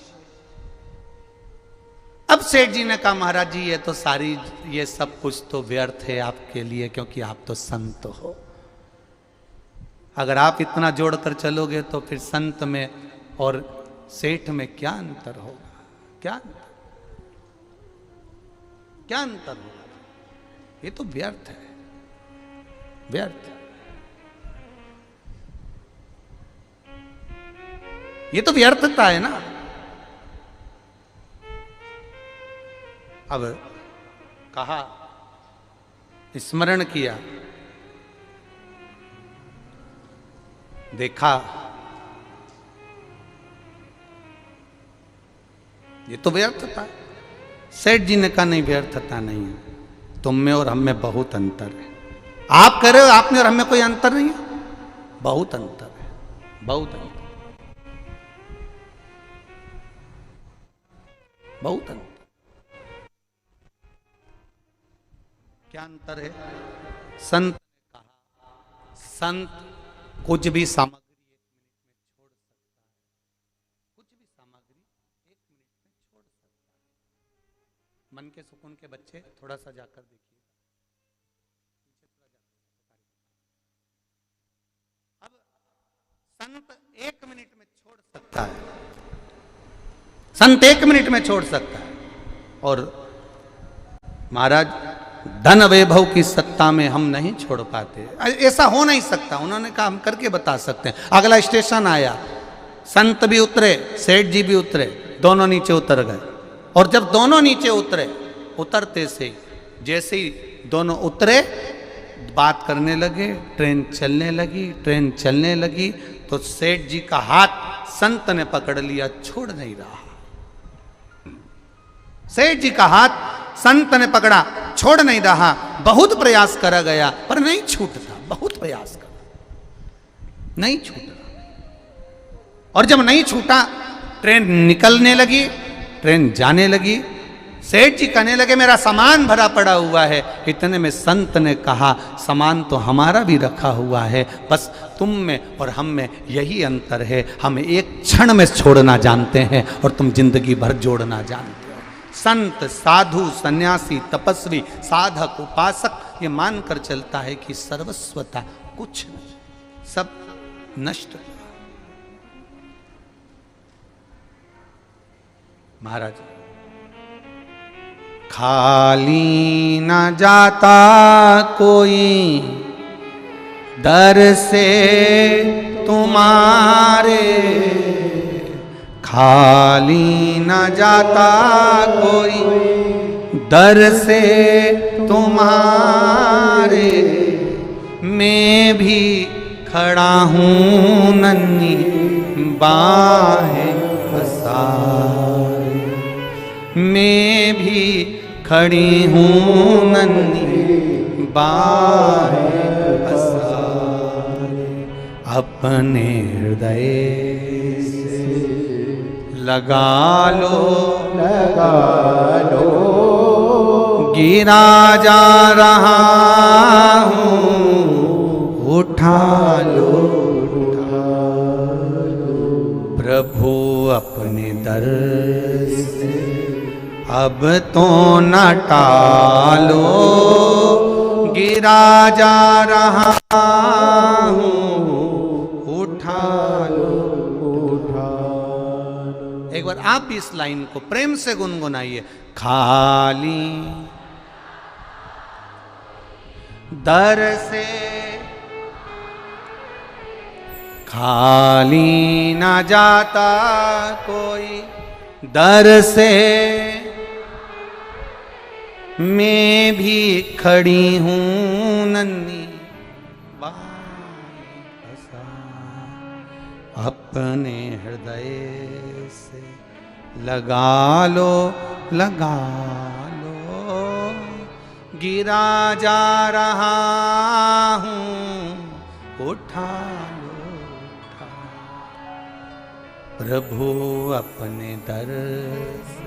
Speaker 1: अब सेठ जी ने कहा, महाराज जी ये तो सारी, ये सब कुछ तो व्यर्थ है आपके लिए, क्योंकि आप तो संत हो। अगर आप इतना जोड़कर चलोगे तो फिर संत में और सेठ में क्या अंतर होगा? क्या अंतर होगा? ये तो व्यर्थ है, व्यर्थ। ये तो व्यर्थता है ना। अब कहा, स्मरण किया, देखा, ये तो व्यर्थता है। सेठ जी ने कहा, नहीं व्यर्थता नहीं है, तुम में और हम में बहुत अंतर है। आप कह रहे हो आप में और हम में कोई अंतर नहीं है? बहुत अंतर है, बहुत अंतर, बहुत अंतर। क्या अंतर है? संत ने कहा, संत कुछ भी सामग्री कुछ भी सामग्री 1 मिनट में छोड़ सकता है। मन के सुकून के बच्चे थोड़ा सा जाकर देखिए। अब संत 1 मिनट में छोड़ सकता है, संत 1 मिनट में छोड़ सकता है, और महाराज धन वैभव की सत्ता में हम नहीं छोड़ पाते। ऐसा हो नहीं सकता। उन्होंने कहा हम करके बता सकते हैं। अगला स्टेशन आया, संत भी उतरे, सेठ जी भी उतरे, दोनों नीचे उतर गए। और जब दोनों नीचे उतरे, उतरते से जैसे ही दोनों उतरे बात करने लगे, ट्रेन चलने लगी, ट्रेन चलने लगी, तो सेठ जी का हाथ संत ने पकड़ लिया, छोड़ नहीं रहा। सेठ जी का हाथ संत ने पकड़ा, छोड़ नहीं रहा। बहुत प्रयास करा गया पर नहीं छूटता, बहुत प्रयास करा, नहीं छूटा। और जब नहीं छूटा, ट्रेन निकलने लगी, ट्रेन जाने लगी। सेठ जी कहने लगे मेरा सामान भरा पड़ा हुआ है। इतने में संत ने कहा सामान तो हमारा भी रखा हुआ है, बस तुम में और हम में यही अंतर है, हम एक क्षण में छोड़ना जानते हैं और तुम जिंदगी भर जोड़ना जानते हो। संत, साधु, सन्यासी, तपस्वी, साधक, उपासक ये मानकर चलता है कि सर्वस्वता कुछ नहीं, सब नष्ट। महाराज खाली न जाता कोई दर से तुम्हारे, खाली न जाता कोई दर से तुम्हारे, मैं भी खड़ा हूँ नन्ही बाहें पसारे, मैं भी खड़ी हूँ नन्ही बाहें पसारे, अपने हृदय लगा लो,
Speaker 2: लगा लो,
Speaker 1: गिरा जा रहा हूँ, उठा लो, प्रभु अपने दर से अब तो न टालो, गिरा जा रहा हूँ, उठा लो। एक बार आप इस लाइन को प्रेम से गुनगुनाइए। खाली दर से खाली ना जाता कोई दर से, मैं भी खड़ी हूँ नन्ही अपने हृदय से लगा लो, लगा लो, गिरा जा रहा हूँ, उठा लो, उठा। प्रभु अपने दर से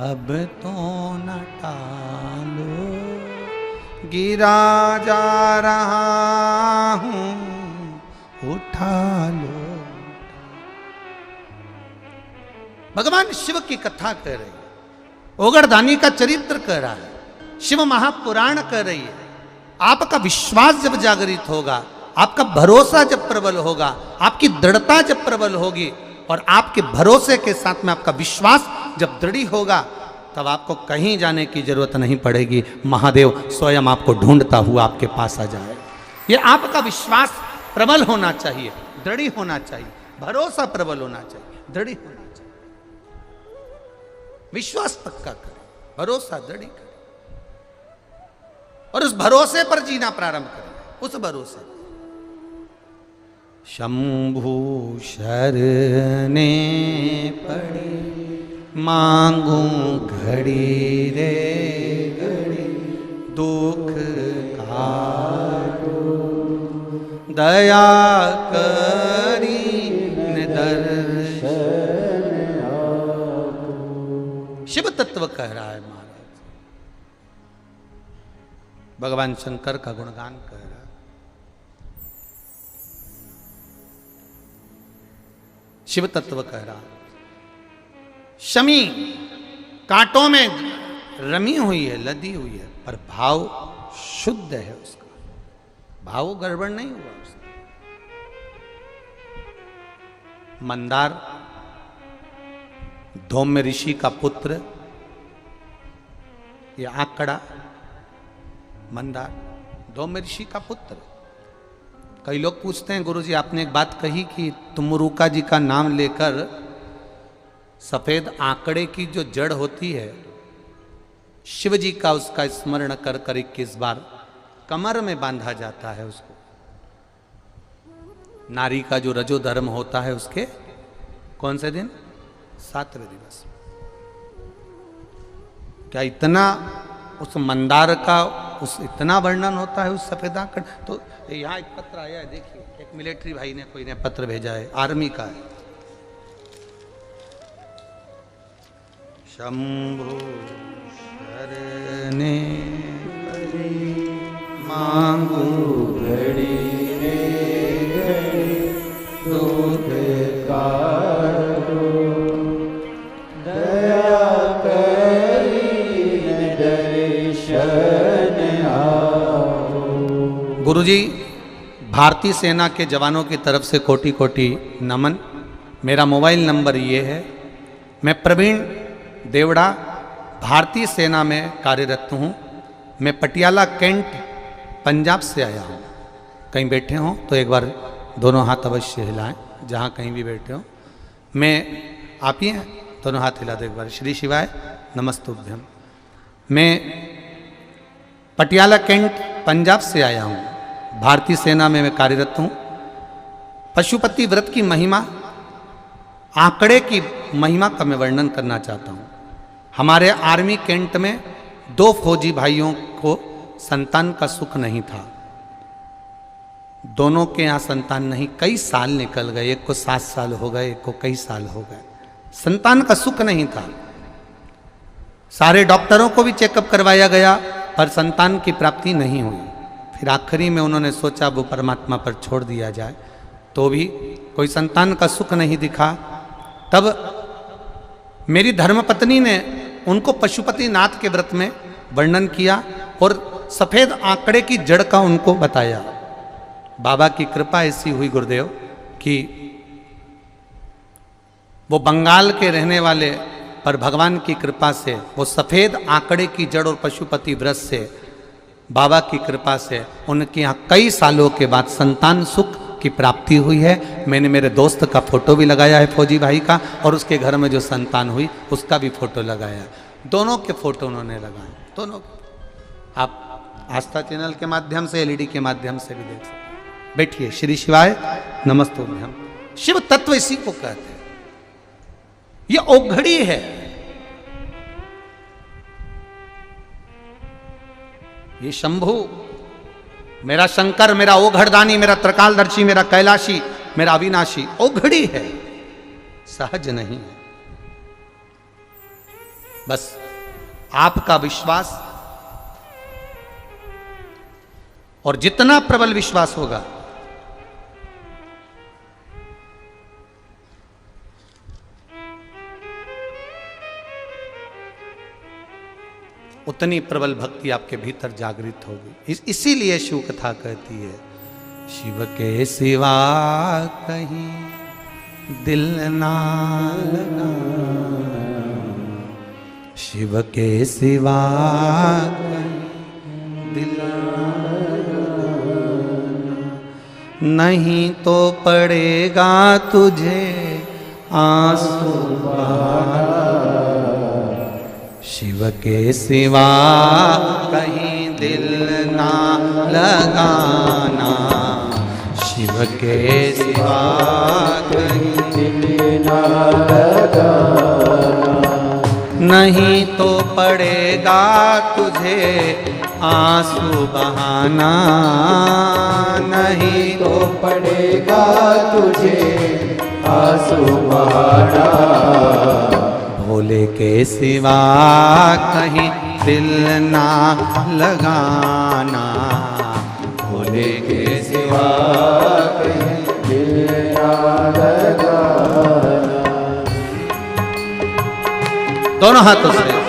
Speaker 1: अब तो न टालो, गिरा जा रहा हूँ, उठा लो। भगवान शिव की कथा कर रही है, ओगरदानी का चरित्र कर रहा है, शिव महापुराण कर रही है। आपका विश्वास जब जागृत होगा, आपका भरोसा जब प्रबल होगा, आपकी दृढ़ता जब प्रबल होगी और आपके भरोसे के साथ में आपका विश्वास जब दृढ़ होगा, तब आपको कहीं जाने की जरूरत नहीं पड़ेगी। महादेव स्वयं आपको ढूंढता हुआ आपके पास आ जाए। ये आपका विश्वास प्रबल होना चाहिए, दृढ़ होना चाहिए, भरोसा प्रबल होना चाहिए, दृढ़ होना चाहिए। विश्वास पक्का करें, भरोसा दृढ़ करें और उस भरोसे पर जीना प्रारंभ करें। उस भरोसे शंभु शरणे पड़ी मांगू घड़ी रे घड़ी, दुख काटो दया करी दर्शन। शिव तत्व कह रहा है महाराज, भगवान शंकर का गुणगान कह रहा है। शिव तत्व कह रहा, शमी कांटों में रमी हुई है, लदी हुई है, पर भाव शुद्ध है उसका, भाव गड़बड़ नहीं हुआ उसका। मंदार धौम्य ऋषि का पुत्र, ये आंकड़ा मंदार धौम्य ऋषि का पुत्र। कई लोग पूछते हैं गुरुजी आपने एक बात कही कि तुमरुका जी का नाम लेकर सफेद आंकड़े की जो जड़ होती है, शिव जी का उसका स्मरण कर कर 21 बार कमर में बांधा जाता है उसको। नारी का जो रजो धर्म होता है उसके कौन से दिन? 7वें दिवस। क्या इतना उस मंदार का उस इतना वर्णन होता है उस सफेद आंकड़? तो यहाँ एक पत्र आया है, देखिए, एक मिलिट्री भाई ने कोई ने पत्र भेजा है, आर्मी का है। शंभो शरणे मांगू
Speaker 2: घड़ी रे घड़ी दुख काटो, दया करी दर्शन आओ।
Speaker 1: गुरुजी, भारतीय सेना के जवानों की तरफ से कोटि कोटि नमन। मेरा मोबाइल नंबर ये है। मैं प्रवीण देवड़ा भारतीय सेना में कार्यरत हूँ। मैं पटियाला कैंट पंजाब से आया हूँ। कहीं बैठे हों तो एक बार दोनों हाथ अवश्य हिलाएं, जहाँ कहीं भी बैठे हों। मैं आप ही हैं, दोनों हाथ हिला दो एक बार। श्री शिवाय नमस्तुभ्यम। मैं पटियाला कैंट पंजाब से आया हूँ। भारतीय सेना में मैं कार्यरत हूँ। पशुपति व्रत की महिमा, आंकड़े की महिमा का मैं वर्णन करना चाहता हूँ। हमारे आर्मी कैंट में 2 फौजी भाइयों को संतान का सुख नहीं था। दोनों के यहाँ संतान नहीं, कई साल निकल गए। एक को 7 साल हो गए, एक को कई साल हो गए। संतान का सुख नहीं था। सारे डॉक्टरों को भी चेकअप करवाया गया पर संतान की प्राप्ति नहीं हुई। फिर आखिरी में उन्होंने सोचा वो परमात्मा पर छोड़ दिया जाए, तो भी कोई संतान का सुख नहीं दिखा। तब मेरी धर्मपत्नी ने उनको पशुपति नाथ के व्रत में वर्णन किया और सफेद आंकड़े की जड़ का उनको बताया। बाबा की कृपा ऐसी हुई गुरुदेव कि वो बंगाल के रहने वाले, पर भगवान की कृपा से वो सफेद आंकड़े की जड़ और पशुपति व्रत से, बाबा की कृपा से उनके यहाँ कई सालों के बाद संतान सुख की प्राप्ति हुई है। मैंने मेरे दोस्त का फोटो भी लगाया है, फौजी भाई का, और उसके घर में जो संतान हुई उसका भी फोटो लगाया है। दोनों के फोटो उन्होंने लगाए, दोनों। आप आस्था चैनल के माध्यम से, एलईडी के माध्यम से भी देख सकते। बैठिए। श्री शिवाय नमस्तुभ्यम। शिव तत्व इसी को कहते हैं। ये ओघड़ी है। ये शंभु, मेरा शंकर, मेरा ओघड़दानी, मेरा त्रिकालदर्शी, मेरा कैलाशी, मेरा अविनाशी ओघड़ी है, सहज नहीं है। बस आपका विश्वास, और जितना प्रबल विश्वास होगा उतनी प्रबल भक्ति आपके भीतर जागृत होगी। इसीलिए शिव कथा कहती है, शिव के सिवा कहीं दिल ना लगा, शिव के सिवा कहीं दिल नहीं तो पड़ेगा तुझे आंसू बहाना, शिव के सिवा कहीं दिल ना लगाना, शिव के सिवा कहीं
Speaker 2: दिल ना लगाना,
Speaker 1: नहीं तो पड़ेगा तुझे आंसू बहाना, नहीं
Speaker 2: तो पड़ेगा तुझे आंसू बहाना,
Speaker 1: भोले के सिवा कहीं दिल ना लगाना, भोले के सिवा
Speaker 2: कहीं दिल ना लगाना।
Speaker 1: दोनों हाथों से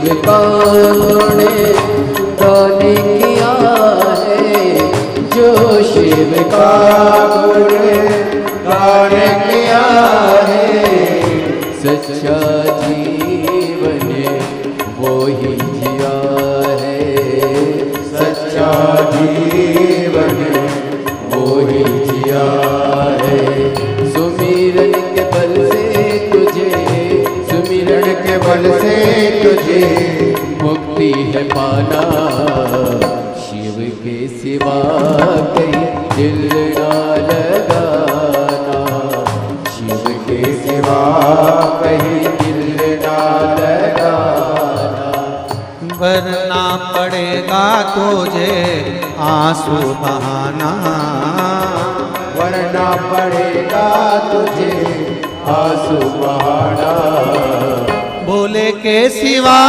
Speaker 2: शिव का गुणगान किया है, जो शिव का गुणगान किया है, सच्चा जीवन वो ही जिया है, सच्चा जीवन वो ही जिया है। सुमिरन के बल से तुझे, सुमिरन के बल से तुझे मुक्ति है पाना, शिव के सिवा कहीं दिल ना लगाना, शिव के सिवा कहीं दिल ना लगाना।
Speaker 1: वरना पड़ेगा तुझे आंसू बहाना,
Speaker 2: वरना पड़ेगा तुझे आंसू बहाना,
Speaker 1: भोले के सिवा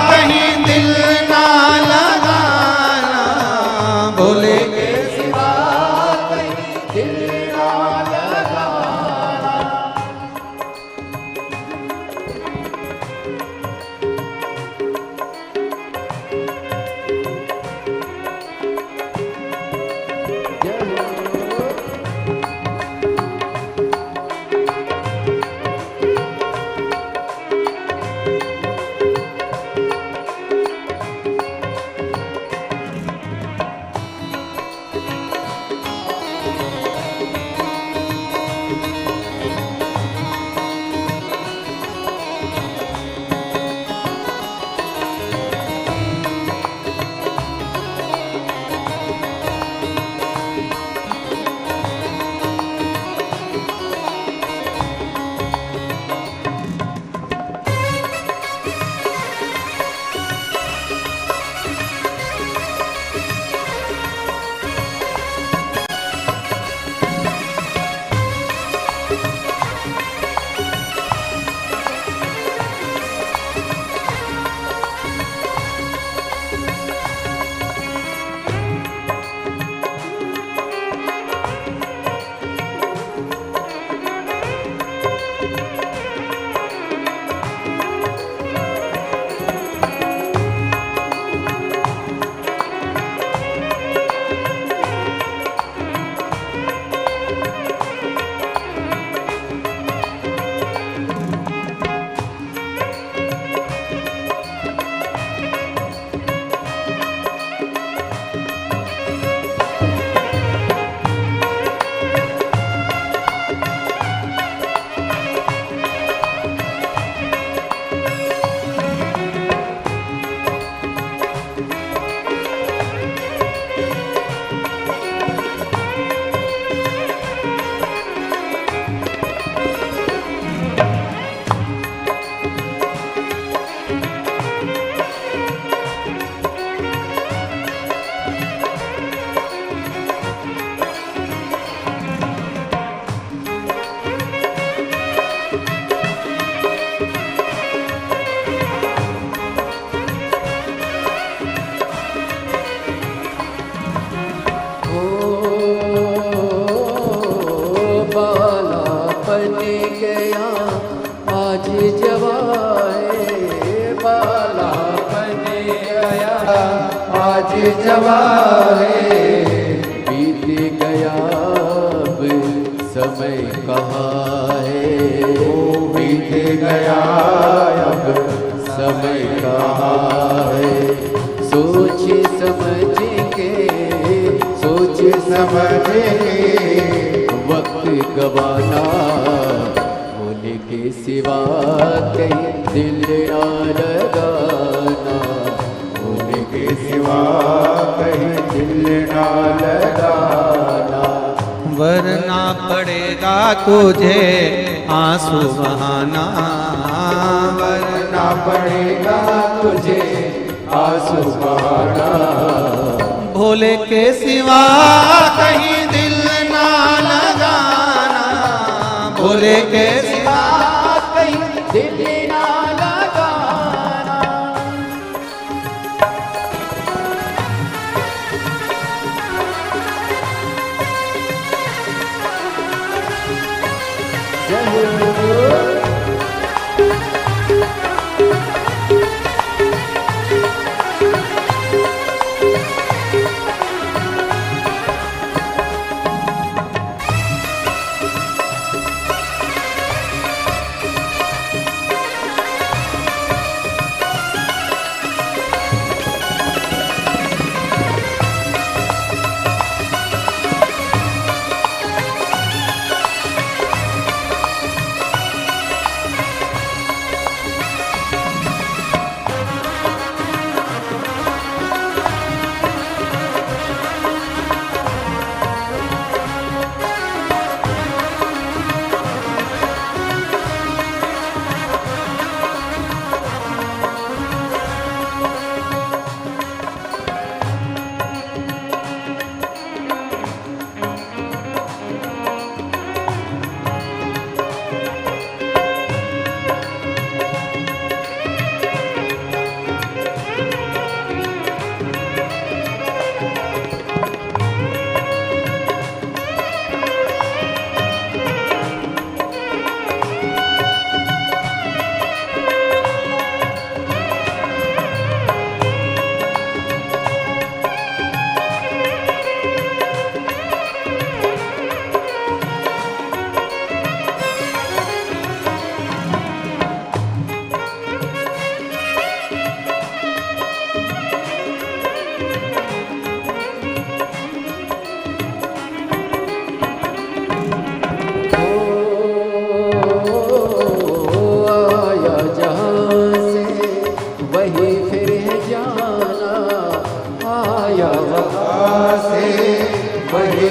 Speaker 1: कहीं दिल ना लगाना, भोले के
Speaker 2: सिवा कहीं दिल ना लगाना। आज जवाए बीत गया अब समय कहाँ है, बीत गया अब समय कहाँ है। सोच समझ के, सोच समझ के वक्त गवाना, होने के सिवा कहीं दिल ना लगाना, होने के सिवा कहीं दिल ना लगाना।
Speaker 1: वरना पड़ेगा तुझे आंसू बहाना,
Speaker 2: वरना पड़ेगा तुझे आंसू बहाना।
Speaker 1: भोले के सिवा कहीं दिल ना लगाना, भोले के सिवा
Speaker 2: कहीं दिल ना लगाना। जय हो।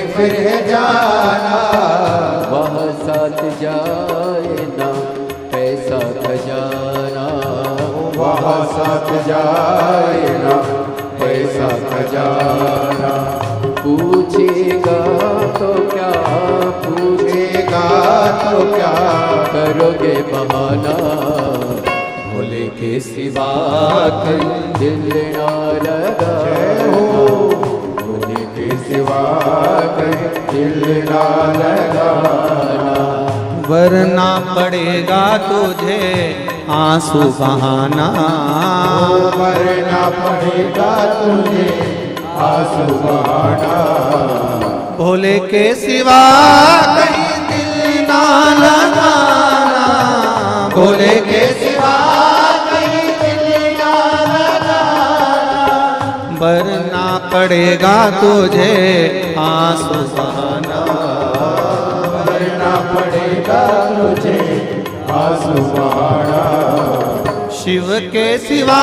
Speaker 2: फिर है जाना,
Speaker 3: वहाँ साथ जाए ना पैसा खजाना,
Speaker 2: वहाँ साथ जाए ना पैसा खजाना।
Speaker 3: पूछेगा तो क्या
Speaker 2: पूछेगा तो क्या
Speaker 3: करोगे बहाना, भोले के सिवा कहीं दिल ना लगा,
Speaker 2: भोले के सिवा कहीं दिल ना लगाना।
Speaker 1: वरना पड़ेगा तुझे आंसू बहाना,
Speaker 2: वरना पड़ेगा तुझे आंसू बहाना।
Speaker 1: भोले के सिवा कहीं दिल ना लगाना, भोले के सिवा
Speaker 2: कहीं दिल ना लगाना।
Speaker 1: वरना पड़ेगा तुझे आंसू बहाना,
Speaker 2: वरना पड़ेगा तुझे आंसू बहाना।
Speaker 1: शिव के सिवा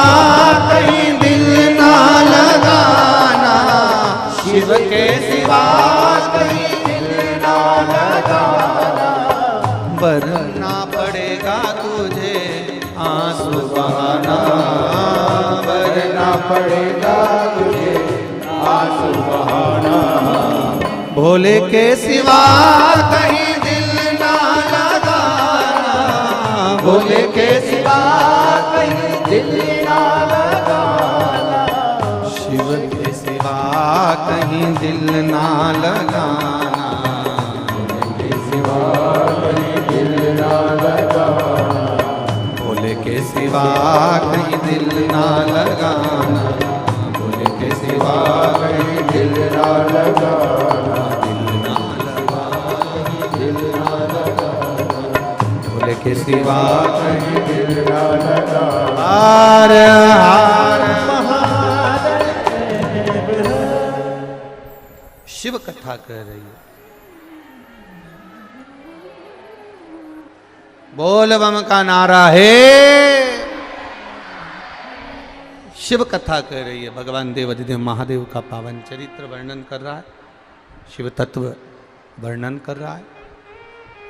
Speaker 1: कहीं दिल ना लगाना, शिव के सिवा
Speaker 2: कहीं दिल ना लगाना।
Speaker 1: वरना पड़ेगा तुझे आंसू बहाना,
Speaker 2: वरना पड़ेगा तुझे आंसू बहाना।
Speaker 1: भोले के सिवा कहीं दिल ना लगाना, भोले के सिवा
Speaker 2: कहीं दिल ना लगाना।
Speaker 1: शिव के सिवा कहीं दिल ना लगाना,
Speaker 2: के सिवा कहीं दिल ना लगाना।
Speaker 1: भोले के सिवा कहीं दिल ना लगाना, भोले के सिवा
Speaker 2: कहीं दिल ना लगाना।
Speaker 1: दिल ना लगाना, भोले के सिवा
Speaker 2: कहीं दिल ना लगाना।
Speaker 1: हार हार शिव कथा कह रही है। बोल बम का नारा है, शिव कथा कह रही है। भगवान देवाधिदेव महादेव का पावन चरित्र वर्णन कर रहा है, शिव तत्व वर्णन कर रहा है।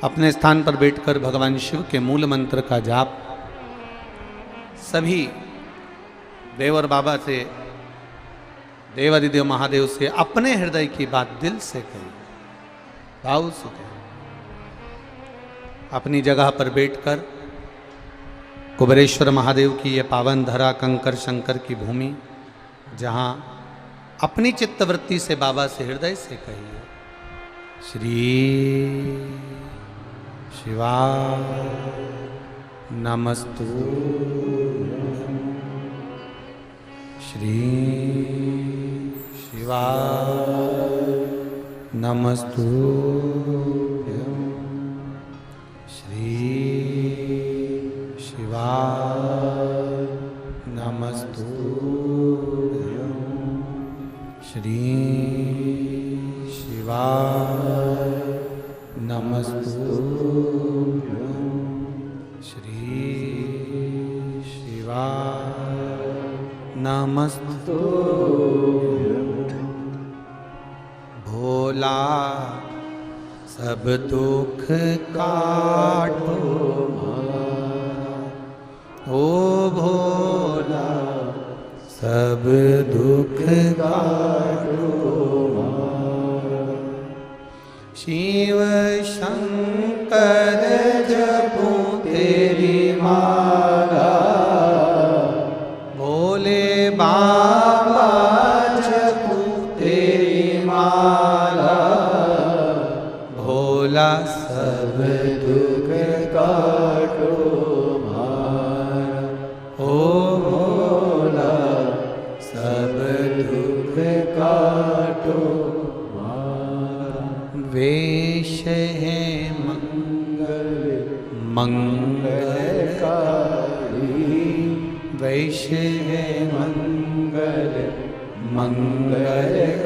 Speaker 1: अपने स्थान पर बैठकर भगवान शिव के मूल मंत्र का जाप सभी देव और बाबा से, देवाधिदेव महादेव से अपने हृदय की बात दिल से कही, भाव से कही। अपनी जगह पर बैठकर कुबेरेश्वर महादेव की ये पावन धरा कंकर शंकर की भूमि, जहाँ अपनी चित्तवृत्ति से बाबा से हृदय से कहिए, श्री शिवा नमस्तु, श्री शिवा नमस्तु, श्री शिवा नमस्तु, श्री शिवा नमस्तु, श्री शिवा नमस्तु। भोला सब दुख काटो, ओ भोला सब दुख काटो, शिव शंकर जपूं तेरी माला, भोले बाबा जपूं तेरी माला, भोला सब दुख
Speaker 3: काटो मारा,
Speaker 1: ओ भोला
Speaker 3: सब दुख काटो मारा।
Speaker 1: वेश है मंगलकारी, वेश है मंगलकारी,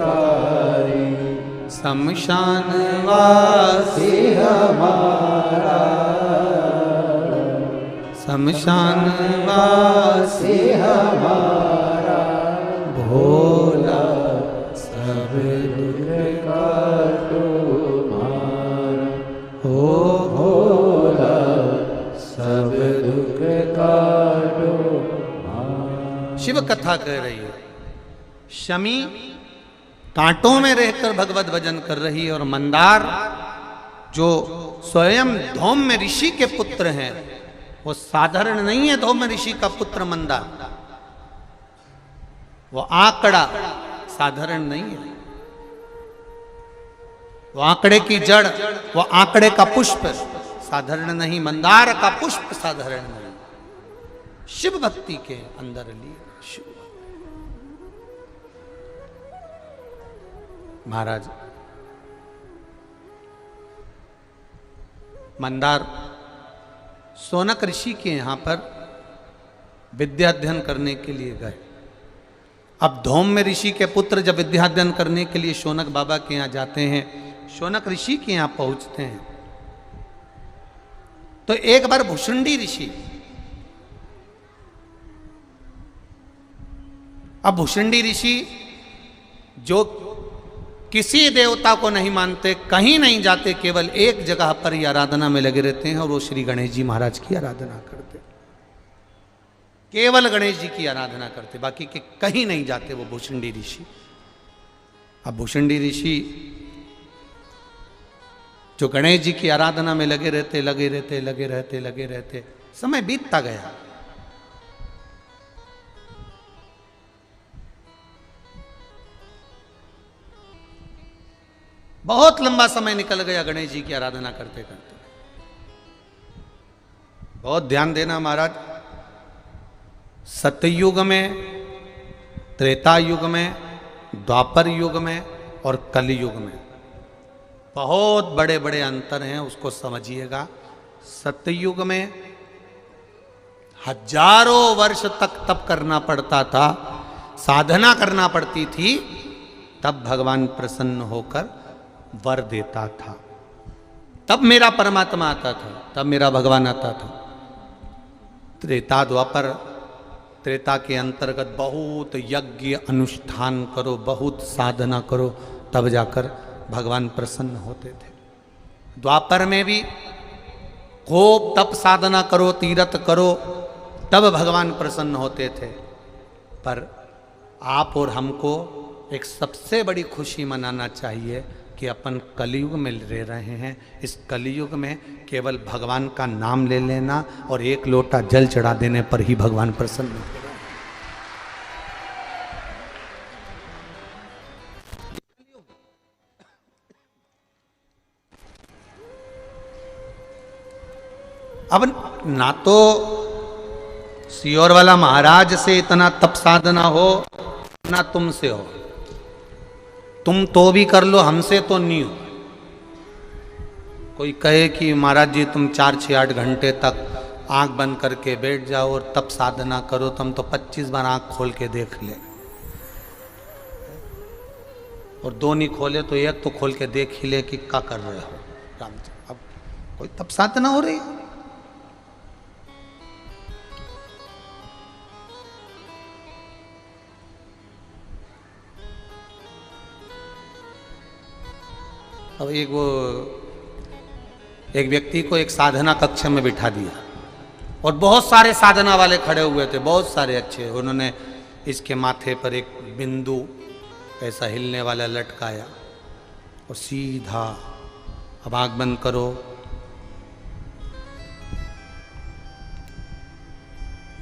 Speaker 1: शमशान वासी हमारा, शमशान वासी हमारा, भोला सब दुख काटो शिव कथा कह रही है। शमी कांटों में रहकर भगवत भजन कर रही है, और मंदार जो स्वयं धौम्य ऋषि के पुत्र हैं, वो साधारण नहीं है। धौम्य ऋषि का पुत्र मंदार, वो आंकड़ा साधारण नहीं है। वो आंकड़े की जड़, वो आंकड़े का पुष्प साधारण नहीं, मंदार का पुष्प साधारण नहीं। शिव भक्ति के अंदर ली शिव। महाराज मंदार सोनक ऋषि के यहां पर विद्या अध्ययन करने के लिए गए। अब धौम्य ऋषि के पुत्र जब विद्या अध्ययन करने के लिए शौनक बाबा के यहां जाते हैं, शौनक ऋषि के यहां पहुंचते हैं, तो एक बार भुषुंडी ऋषि, अब भुषुंडी ऋषि जो किसी देवता को नहीं मानते, कहीं नहीं जाते, केवल एक जगह पर ही आराधना में लगे रहते हैं, और वो श्री गणेश जी महाराज की आराधना करते। केवल गणेश जी की आराधना करते, बाकी के कहीं नहीं जाते वो भुषुंडी ऋषि। अब भुषुंडी ऋषि जो गणेश जी की आराधना में लगे रहते, समय बीतता गया। बहुत लंबा समय निकल गया गणेश जी की आराधना करते करते। बहुत ध्यान देना महाराज, सतयुग में, त्रेता युग में, द्वापर युग में और कलयुग में बहुत बड़े बड़े अंतर हैं, उसको समझिएगा। सतयुग में हजारों वर्ष तक तप करना पड़ता था, साधना करना पड़ती थी, तब भगवान प्रसन्न होकर वर देता था, तब मेरा परमात्मा आता था, तब मेरा भगवान आता था। त्रेता द्वापर, त्रेता के अंतर्गत बहुत यज्ञ अनुष्ठान करो, बहुत साधना करो, तब जाकर भगवान प्रसन्न होते थे। द्वापर में भी खूब तप साधना करो, तीरथ करो, तब भगवान प्रसन्न होते थे। पर आप और हमको एक सबसे बड़ी खुशी मनाना चाहिए कि अपन कलयुग में रह रहे हैं। इस कलयुग में केवल भगवान का नाम ले लेना और एक लोटा जल चढ़ा देने पर ही भगवान प्रसन्न होते हैं। अब ना तो सियोर वाला महाराज से इतना तप साधना हो, ना तुमसे हो। तुम तो भी कर लो, हमसे तो नहीं हो। कोई कहे कि महाराज जी तुम 4-6-8 घंटे तक आंख बंद करके बैठ जाओ और तप साधना करो, तुम तो 25 बार आंख खोल के देख ले, और 2 नहीं खोले तो 1 तो खोल के देख ही ले कि क्या कर रहे हो राम जी। अब कोई तप साधना हो रही है? अब एक व्यक्ति को एक साधना कक्ष में बिठा दिया, और बहुत सारे साधना वाले खड़े हुए थे, बहुत सारे अच्छे। उन्होंने इसके माथे पर एक बिंदु ऐसा हिलने वाला लटकाया, और सीधा, अब आंख बंद करो,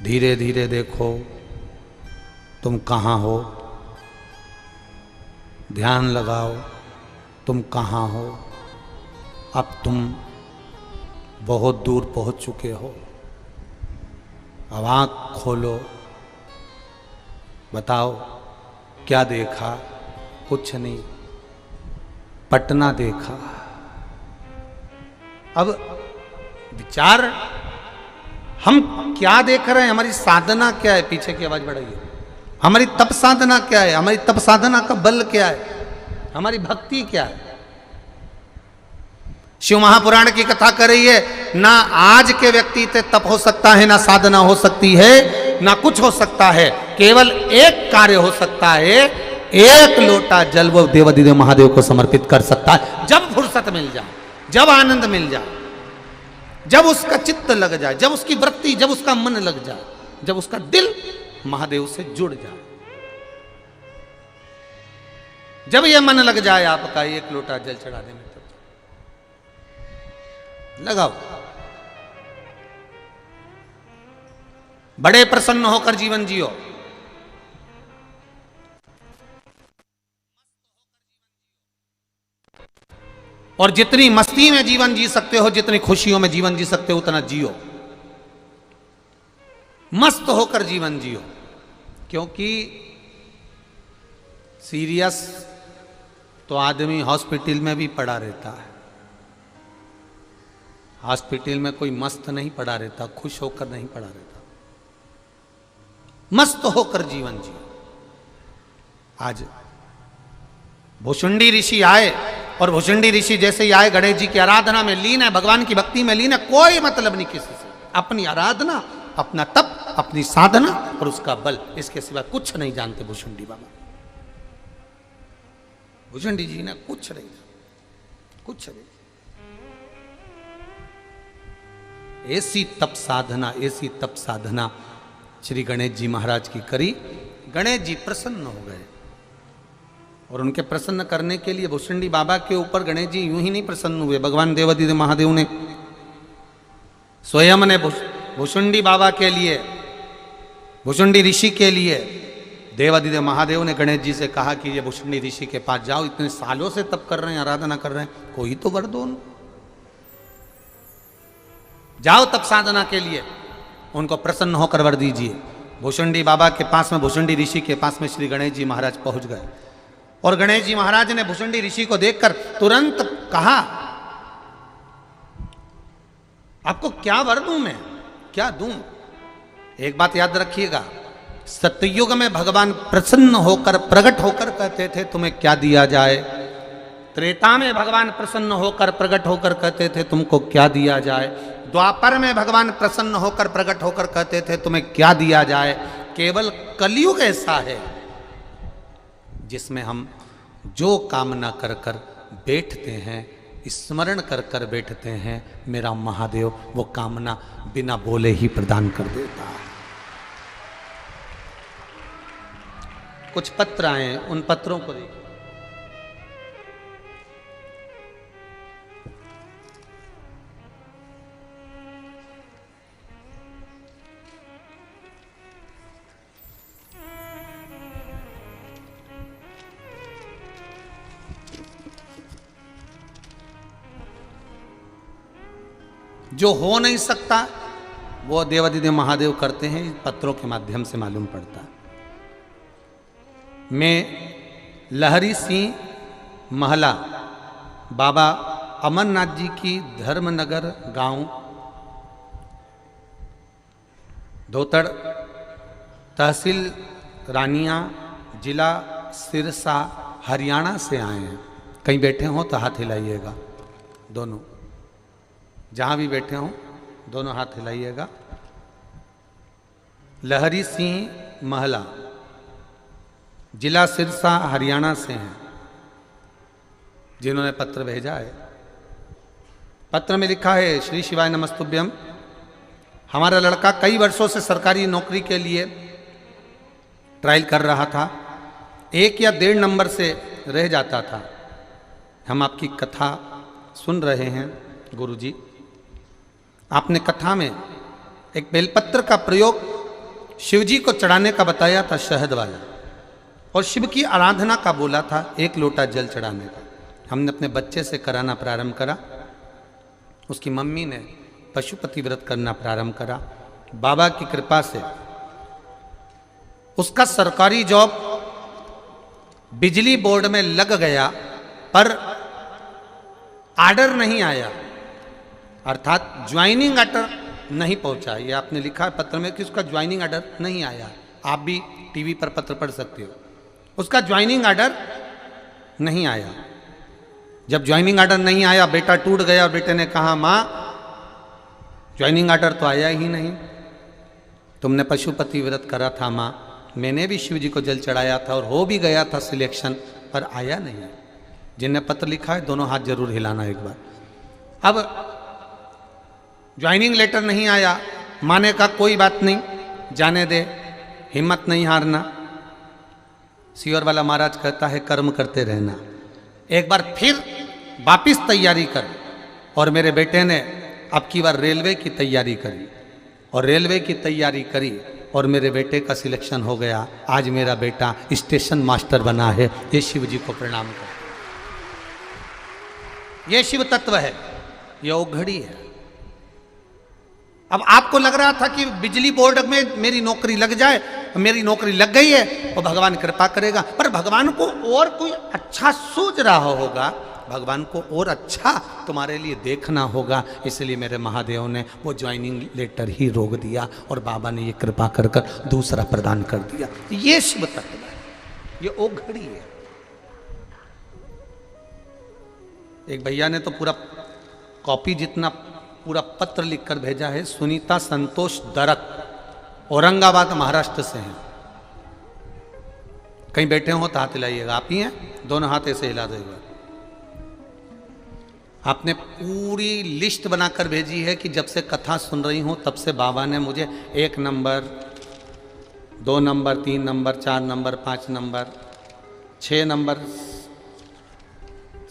Speaker 1: धीरे धीरे देखो तुम कहाँ हो, ध्यान लगाओ तुम कहाँ हो। अब तुम बहुत दूर पहुंच चुके हो। अब आँख खोलो, बताओ क्या देखा? कुछ नहीं, पटना देखा। अब विचार, हम क्या देख रहे हैं? हमारी साधना क्या है? पीछे की आवाज बढ़ाइए। हमारी तप साधना क्या है? हमारी तप साधना का बल क्या है? हमारी भक्ति क्या है? शिव महापुराण की कथा कर रही है, ना आज के व्यक्ति से तप हो सकता है, ना साधना हो सकती है, ना कुछ हो सकता है। केवल एक कार्य हो सकता है, एक लोटा जल वो देवाधिदेव महादेव को समर्पित कर सकता है। जब फुर्सत मिल जाए, जब आनंद मिल जाए, जब उसका चित्त लग जाए, जब उसकी वृत्ति, जब उसका मन लग जाए, जब उसका दिल महादेव से जुड़ जाए। जब यह मन लग जाए आपका एक लोटा जल चढ़ाने में, तब लगाओ। बड़े प्रसन्न होकर जीवन जियो। और जितनी मस्ती में जीवन जी सकते हो, जितनी खुशियों में जीवन जी सकते हो, उतना जियो। मस्त होकर जीवन जियो। क्योंकि सीरियस तो आदमी हॉस्पिटल में भी पड़ा रहता है। हॉस्पिटल में कोई मस्त नहीं पड़ा रहता, खुश होकर नहीं पड़ा रहता। मस्त होकर जीवन जियो। आज भुषुंडी ऋषि आए, और भुषुंडी ऋषि जैसे ही आए गणेश जी की आराधना में लीन है, भगवान की भक्ति में लीन है, कोई मतलब नहीं किसी से। अपनी आराधना, अपना तप, अपनी साधना और उसका बल, इसके सिवा कुछ नहीं जानते भुषुंडी बाबा। भुषुंडी जी ने कुछ नहीं, कुछ नहीं। ऐसी तप साधना, ऐसी तप साधना श्री गणेश जी महाराज की करी। गणेश जी प्रसन्न हो गए, और उनके प्रसन्न करने के लिए भुषुंडी बाबा के ऊपर गणेश जी यूं ही नहीं प्रसन्न हुए। भगवान देवादिदेव महादेव ने स्वयं ने भुषुंडी बाबा के लिए, भुषुंडी ऋषि के लिए देवादिदेव महादेव ने गणेश जी से कहा कि ये भुषुंडी ऋषि के पास जाओ, इतने सालों से तप कर रहे हैं, आराधना कर रहे हैं, कोई तो वर दो उनको। जाओ तप साधना के लिए, उनको प्रसन्न होकर वर दीजिए। भुषुंडी बाबा के पास में, भुषुंडी ऋषि के पास में श्री गणेश जी महाराज पहुंच गए। और गणेश जी महाराज ने भुषुंडी ऋषि को देखकर तुरंत कहा, आपको क्या वर दूं मैं, क्या दूं? एक बात याद रखिएगा, सतयुग में भगवान प्रसन्न होकर, प्रकट होकर कहते थे तुम्हें क्या दिया जाए। त्रेता में भगवान प्रसन्न होकर, प्रकट होकर कहते थे तुमको क्या दिया जाए। द्वापर में भगवान प्रसन्न होकर, प्रकट होकर कहते थे तुम्हें क्या दिया जाए। केवल कलयुग ऐसा है जिसमें हम जो कामना कर कर बैठते हैं, स्मरण कर कर बैठते हैं, मेरा महादेव वो कामना बिना बोले ही प्रदान कर देता है। कुछ पत्र आए, उन पत्रों को देखिए। जो हो नहीं सकता वो देवादिदेव महादेव करते हैं, इन पत्रों के माध्यम से मालूम पड़ता है। मैं लहरी सिंह महला, बाबा अमरनाथ जी की धर्मनगर गांव धोतड़, तहसील रानिया, जिला सिरसा, हरियाणा से आए हैं। कहीं बैठे हो तो हाथ हिलाइएगा, दोनों जहां भी बैठे हों दोनों हाथ हिलाइएगा। लहरी सिंह महला, जिला सिरसा, हरियाणा से हैं, जिन्होंने पत्र भेजा है। पत्र में लिखा है, श्री शिवाय नमस्तुभ्यम। हमारा लड़का कई वर्षों से सरकारी नौकरी के लिए ट्रायल कर रहा था, 1 या 1.5 नंबर से रह जाता था। हम आपकी कथा सुन रहे हैं गुरुजी। आपने कथा में एक बेलपत्र का प्रयोग शिव जी को चढ़ाने का बताया था, शहद वाला, और शिव की आराधना का बोला था, 1 लोटा जल चढ़ाने का। हमने अपने बच्चे से कराना प्रारंभ करा, उसकी मम्मी ने पशुपति व्रत करना प्रारंभ करा। बाबा की कृपा से उसका सरकारी जॉब बिजली बोर्ड में लग गया, पर आर्डर नहीं आया, अर्थात ज्वाइनिंग ऑर्डर नहीं पहुंचा। ये आपने लिखा है पत्र में कि उसका ज्वाइनिंग ऑर्डर नहीं आया। आप भी टीवी पर पत्र पढ़ सकते हो, उसका ज्वाइनिंग ऑर्डर नहीं आया। जब ज्वाइनिंग ऑर्डर नहीं आया, बेटा टूट गया, और बेटे ने कहा, माँ ज्वाइनिंग ऑर्डर तो आया ही नहीं, तुमने पशुपति व्रत करा था माँ, मैंने भी शिव जी को जल चढ़ाया था और हो भी गया था सिलेक्शन, पर आया नहीं। जिनने पत्र लिखा है दोनों हाथ जरूर हिलाना एक बार। अब ज्वाइनिंग लेटर नहीं आया, माँ ने कहा कोई बात नहीं, जाने दे, हिम्मत नहीं हारना। सीहोर वाला महाराज कहता है कर्म करते रहना। एक बार फिर वापिस तैयारी कर। और मेरे बेटे ने अब की बार रेलवे की तैयारी करी और रेलवे की तैयारी करी और मेरे बेटे का सिलेक्शन हो गया। आज मेरा बेटा स्टेशन मास्टर बना है। ये शिव जी को प्रणाम कर। ये शिव तत्व है, ये औघड़ी है। अब आपको लग रहा था कि बिजली बोर्ड में मेरी नौकरी लग जाए, मेरी नौकरी लग गई है और भगवान कृपा करेगा। पर भगवान को और कोई अच्छा सूझ रहा होगा, भगवान को और अच्छा तुम्हारे लिए देखना होगा। इसलिए मेरे महादेव ने वो ज्वाइनिंग लेटर ही रोक दिया और बाबा ने ये कृपा कर कर दूसरा प्रदान कर दिया। ये शिव तत्व है, ये औघड़ी है। एक भैया ने तो पूरा कॉपी जितना पूरा पत्र लिखकर भेजा है। सुनीता संतोष दरक, औरंगाबाद महाराष्ट्र से हैं। कहीं बैठे हो तो हाथ हिलाइएगा। आप ही हैं, दोनों हाथ ऐसे हिला देगा। आपने पूरी लिस्ट बनाकर भेजी है कि जब से कथा सुन रही हूं तब से बाबा ने मुझे 1 number, 2 number, 3 number, 4 number, 5 number, 6 number,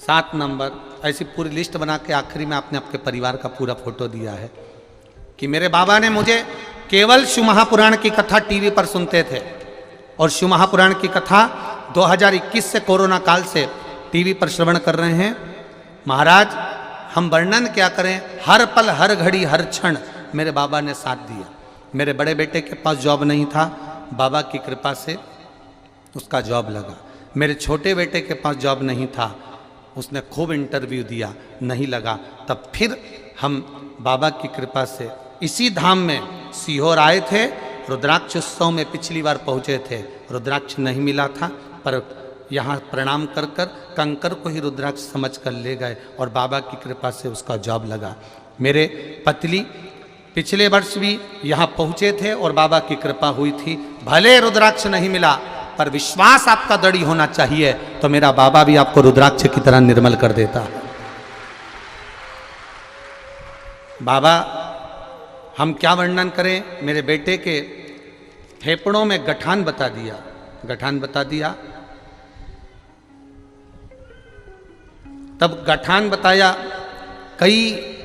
Speaker 1: 7 number, ऐसी पूरी लिस्ट बना के आखिरी में आपने आपके परिवार का पूरा फोटो दिया है कि मेरे बाबा ने मुझे केवल शिव महापुराण की कथा टीवी पर सुनते थे और शिव महापुराण की कथा 2021 से कोरोना काल से टीवी पर श्रवण कर रहे हैं। महाराज हम वर्णन क्या करें, हर पल हर घड़ी हर क्षण मेरे बाबा ने साथ दिया। मेरे बड़े बेटे के पास जॉब नहीं था, बाबा की कृपा से उसका जॉब लगा। मेरे छोटे बेटे के पास जॉब नहीं था, उसने खूब इंटरव्यू दिया, नहीं लगा। तब फिर हम बाबा की कृपा से इसी धाम में सीहोर आए थे। रुद्राक्ष उत्सव में पिछली बार पहुँचे थे, रुद्राक्ष नहीं मिला था, पर यहाँ प्रणाम कर कर कंकर को ही रुद्राक्ष समझ कर ले गए और बाबा की कृपा से उसका जॉब लगा। मेरे पतली पिछले वर्ष भी यहाँ पहुँचे थे और बाबा की कृपा हुई थी। भले रुद्राक्ष नहीं मिला पर विश्वास आपका दृढ़ होना चाहिए, तो मेरा बाबा भी आपको रुद्राक्ष की तरह निर्मल कर देता है। बाबा हम क्या वर्णन करें, मेरे बेटे के फेफड़ों में गठान बता दिया, गठान बता दिया। तब गठान बताया, कई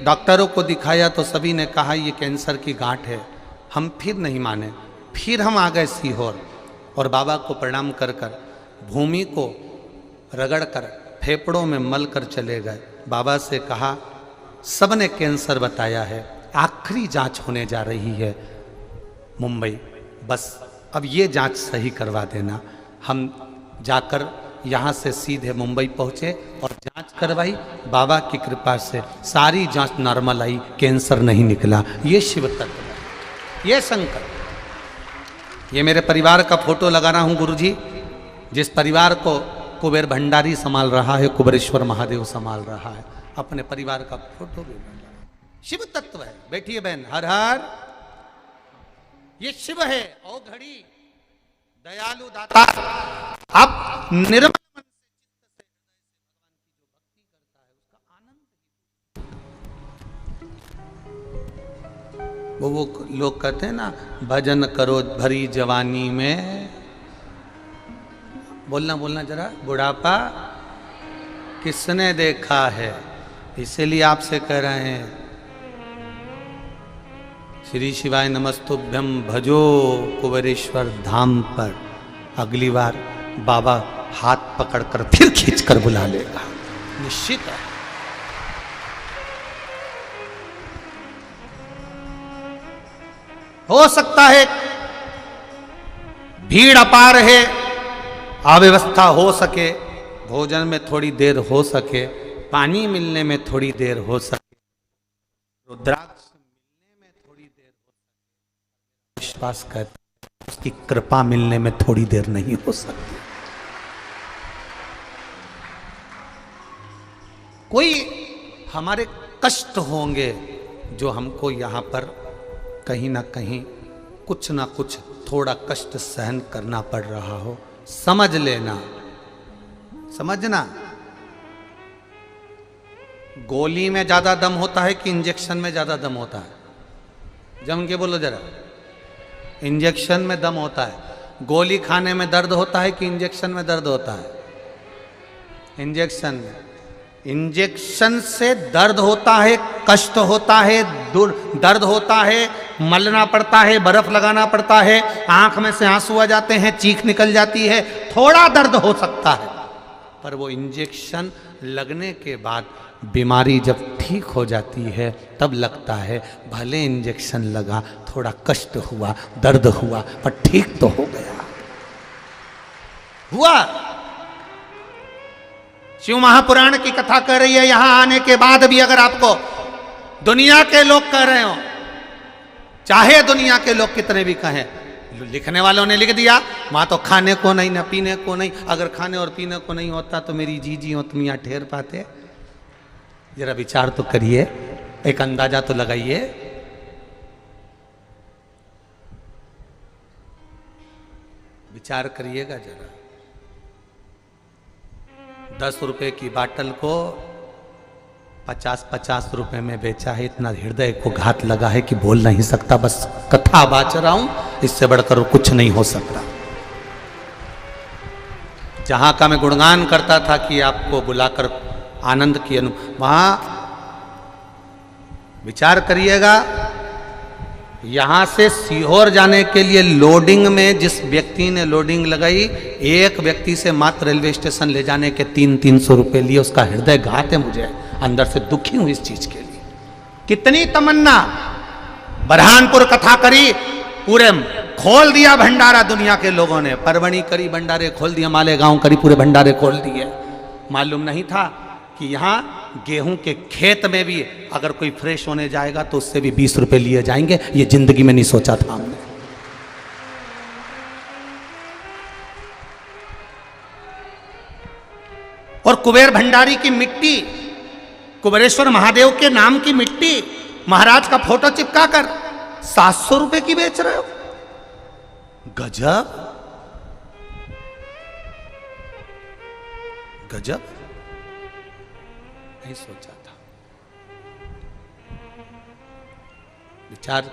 Speaker 1: डॉक्टरों को दिखाया तो सभी ने कहा ये कैंसर की गांठ है। हम फिर नहीं माने, फिर हम आ गए सीहोर और बाबा को प्रणाम कर कर भूमि को रगड़ कर फेफड़ों में मल कर चले गए। बाबा से कहा सब ने कैंसर बताया है, आखिरी जांच होने जा रही है मुंबई, बस अब ये जांच सही करवा देना। हम जाकर यहाँ से सीधे मुंबई पहुँचे और जांच करवाई। बाबा की कृपा से सारी जांच नॉर्मल आई, कैंसर नहीं निकला। ये शिव तत्व है, ये शंकर। ये मेरे परिवार का फोटो लगा रहा हूँ गुरुजी, जिस परिवार को कुबेर भंडारी संभाल रहा है, कुबेरेश्वर महादेव संभाल रहा है। अपने परिवार का फोटो भी शिव तत्व है। बैठिए बहन, हर हर। ये शिव है, ओ घड़ी दयालु दाता। आप निर्मल मन से चित्त से हृदय से भगवान की जो भक्ति करता है उसका आनंद। वो लोग कहते हैं ना, भजन करो भरी जवानी में। बोलना बोलना जरा, बुढ़ापा किसने देखा है, इसीलिए आपसे कह रहे हैं श्री शिवाय नमस्तुभ्यम भजो कुबेरेश्वर धाम पर। अगली बार बाबा हाथ पकड़कर फिर खींचकर बुला लेगा, निश्चित है। हो सकता है भीड़ अपार है, अव्यवस्था हो सके, भोजन में थोड़ी देर हो सके, पानी मिलने में थोड़ी देर हो सके, रुद्राक्ष मिलने में थोड़ी देर हो सके, विश्वास करता है उसकी कृपा मिलने में थोड़ी देर नहीं हो सकती। कोई हमारे कष्ट होंगे जो हमको यहाँ पर कहीं ना कहीं कुछ ना कुछ थोड़ा कष्ट सहन करना पड़ रहा हो, समझ लेना, समझना। गोली में ज्यादा दम होता है कि इंजेक्शन में ज्यादा दम होता है? जम के बोलो जरा। इंजेक्शन में दम होता है। गोली खाने में दर्द होता है कि इंजेक्शन में दर्द होता है? इंजेक्शन में। इंजेक्शन से दर्द होता है, कष्ट होता है, दर्द होता है, मलना पड़ता है, बर्फ लगाना पड़ता है, आंख में से आंसू आ जाते हैं, चीख निकल जाती है, थोड़ा दर्द हो सकता है। पर वो इंजेक्शन लगने के बाद बीमारी जब ठीक हो जाती है तब लगता है भले इंजेक्शन लगा, थोड़ा कष्ट हुआ, दर्द हुआ, पर ठीक तो हो गया। हुआ। शिव महापुराण की कथा कर रही है, यहां आने के बाद भी अगर आपको दुनिया के लोग कह रहे हो, चाहे दुनिया के लोग कितने भी कहें, लिखने वालों ने लिख दिया वहां तो खाने को नहीं, न पीने को नहीं। अगर खाने और पीने को नहीं होता तो मेरी जीजी हो तुम यहां ठहर पाते? जरा विचार तो करिए, एक अंदाजा तो लगाइए। विचार करिएगा जरा। 10 रुपए की बाटल को 50-50 रुपए में बेचा है। इतना हृदय को घात लगा है कि बोल नहीं सकता, बस कथा बाच रहा हूं, इससे बढ़कर कुछ नहीं हो सकता। जहां का मैं गुणगान करता था कि आपको बुलाकर आनंद की वहां विचार करिएगा, यहां से सीहोर जाने के लिए लोडिंग में जिस व्यक्ति ने लोडिंग लगाई, एक व्यक्ति से मात्र रेलवे स्टेशन ले जाने के 300-300 रुपए लिए। उसका हृदय घात है, मुझे अंदर से दुखी हूं इस चीज के लिए। कितनी तमन्ना। बरहानपुर कथा करी, पूरे खोल दिया भंडारा दुनिया के लोगों ने। परवणी करी, भंडारे खोल दिया, मालेगांव करी, पूरे भंडारे खोल दिए। मालूम नहीं था कि यहां गेहूं के खेत में भी अगर कोई फ्रेश होने जाएगा तो उससे भी 20 रुपए लिए जाएंगे। ये जिंदगी में नहीं सोचा था हमने। और कुबेर भंडारी की मिट्टी, कुबेरेश्वर महादेव के नाम की मिट्टी, महाराज का फोटो चिपका कर 700 रुपए की बेच रहे हो। गजब गजब, नहीं सोचा था। विचार,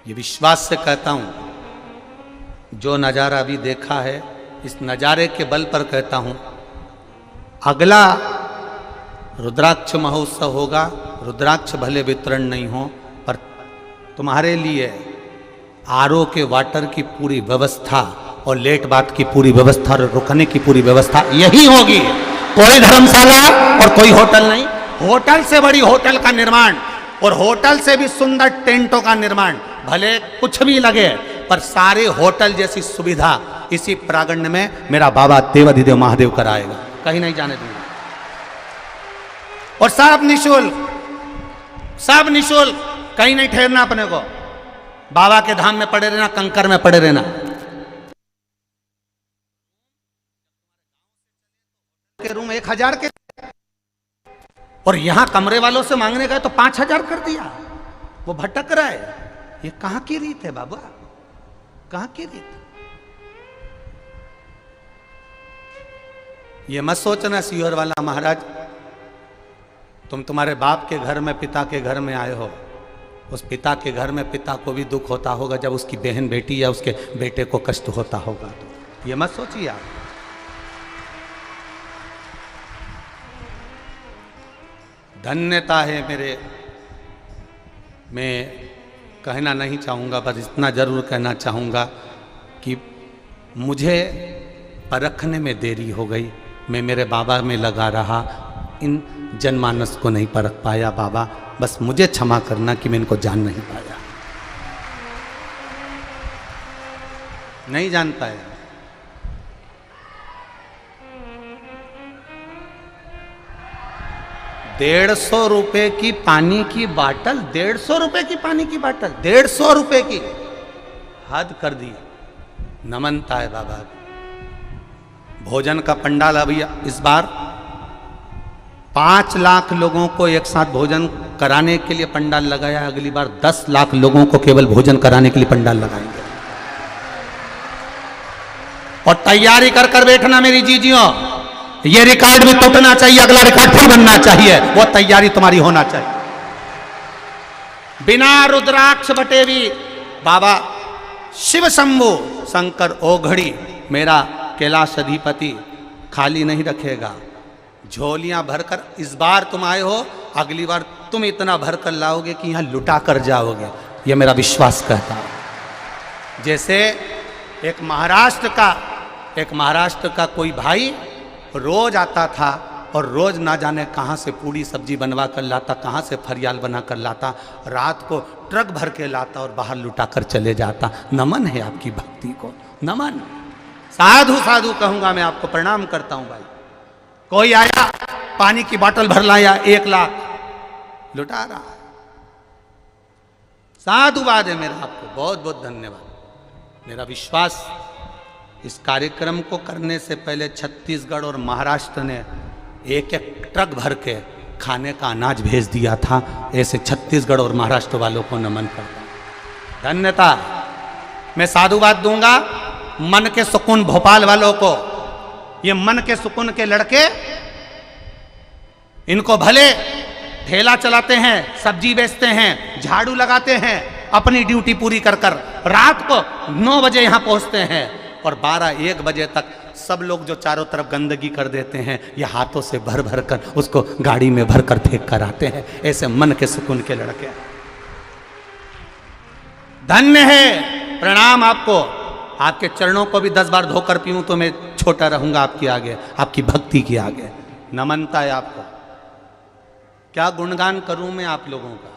Speaker 1: ये विश्वास से कहता हूं, जो नजारा अभी देखा है इस नजारे के बल पर कहता हूं, अगला रुद्राक्ष महोत्सव होगा, रुद्राक्ष भले वितरण नहीं हो, पर तुम्हारे लिए आरओ के वाटर की पूरी व्यवस्था और लेट बात की पूरी व्यवस्था और रुकने की पूरी व्यवस्था यही होगी। कोई धर्मशाला और कोई होटल नहीं। होटल से बड़ी होटल का निर्माण और होटल से भी सुंदर टेंटों का निर्माण, भले कुछ भी लगे, पर सारे होटल जैसी सुविधा इसी प्रांगण में मेरा बाबा देवाधिदेव महादेव कराएगा, कहीं नहीं जाने दूंगा। और सब निःशुल्क, सब निःशुल्क, कहीं नहीं ठहरना अपने को। बाबा के धाम में पड़े रहना, कंकर में पड़े रहना। के रूम 1000 के, और यहां कमरे वालों से मांगने गए तो 5000 कर दिया। वो भटक रहा है। ये कहां की रीत है बाबा, कहां की रीत? ये मत सोचना सीहोर वाला महाराज, तुम तुम्हारे बाप के घर में, पिता के घर में आए हो। उस पिता के घर में पिता को भी दुख होता होगा जब उसकी बहन बेटी या उसके बेटे को कष्ट होता होगा। तो ये मत सोचिए आप। धन्यता है मेरे, मैं कहना नहीं चाहूँगा, बस इतना ज़रूर कहना चाहूँगा कि मुझे परखने में देरी हो गई। मैं मेरे बाबा में लगा रहा, इन जनमानस को नहीं परख पाया। बाबा बस मुझे क्षमा करना कि मैं इनको जान नहीं पाया, नहीं जान पाया। ₹150 की पानी की बाटल, 150 रुपए की पानी की बाटल, 150 रुपए की, हद कर दी। नमनता है बाबा। भोजन का पंडाल अभी इस बार 5 लाख लोगों को एक साथ भोजन कराने के लिए पंडाल लगाया। अगली बार 10 लाख लोगों को केवल भोजन कराने के लिए पंडाल लगाएंगे। और तैयारी कर कर बैठना मेरी जीजियों, ये रिकॉर्ड भी टूटना चाहिए, अगला रिकॉर्ड फिर बनना चाहिए। वो तैयारी तुम्हारी होना चाहिए। बिना रुद्राक्ष बटे भी बाबा शिव शंभु शंकर ओघड़ी मेरा कैलाश अधिपति खाली नहीं रखेगा। झोलियां भरकर इस बार तुम आए हो, अगली बार तुम इतना भरकर लाओगे कि यहां लुटा कर जाओगे, यह मेरा विश्वास कहता है। जैसे एक महाराष्ट्र का कोई भाई रोज आता था और रोज ना जाने कहाँ से पूड़ी सब्जी बनवा कर लाता, कहाँ से फरियाल बना कर लाता, रात को ट्रक भर के लाता और बाहर लुटा कर चले जाता। नमन है आपकी भक्ति को, नमन। साधु साधु कहूंगा मैं आपको, प्रणाम करता हूं भाई। कोई आया पानी की बोतल भर लाया 1 लाख लुटा रहा है। साधुवाद है मेरा आपको, बहुत बहुत धन्यवाद। मेरा विश्वास इस कार्यक्रम को करने से पहले छत्तीसगढ़ और महाराष्ट्र ने एक ट्रक भर के खाने का अनाज भेज दिया था। ऐसे छत्तीसगढ़ और महाराष्ट्र वालों को नमन करता हूं, धन्यता। मैं साधुवाद दूंगा मन के सुकून भोपाल वालों को। ये मन के सुकून के लड़के, इनको भले ठेला चलाते हैं, सब्जी बेचते हैं, झाड़ू लगाते हैं, अपनी ड्यूटी पूरी कर कर रात को 9 बजे यहां पहुंचते हैं और 12-1 बजे तक सब लोग जो चारों तरफ गंदगी कर देते हैं, ये हाथों से भर भर कर उसको गाड़ी में भर कर फेंक कर आते हैं। ऐसे मन के सुकून के लड़के, धन्य है। प्रणाम आपको। आपके चरणों को भी 10 बार धोकर पीऊं तो मैं छोटा रहूंगा आपके आगे, आपकी भक्ति के आगे। नमनता है आपको। क्या गुणगान करूं मैं आप लोगों का।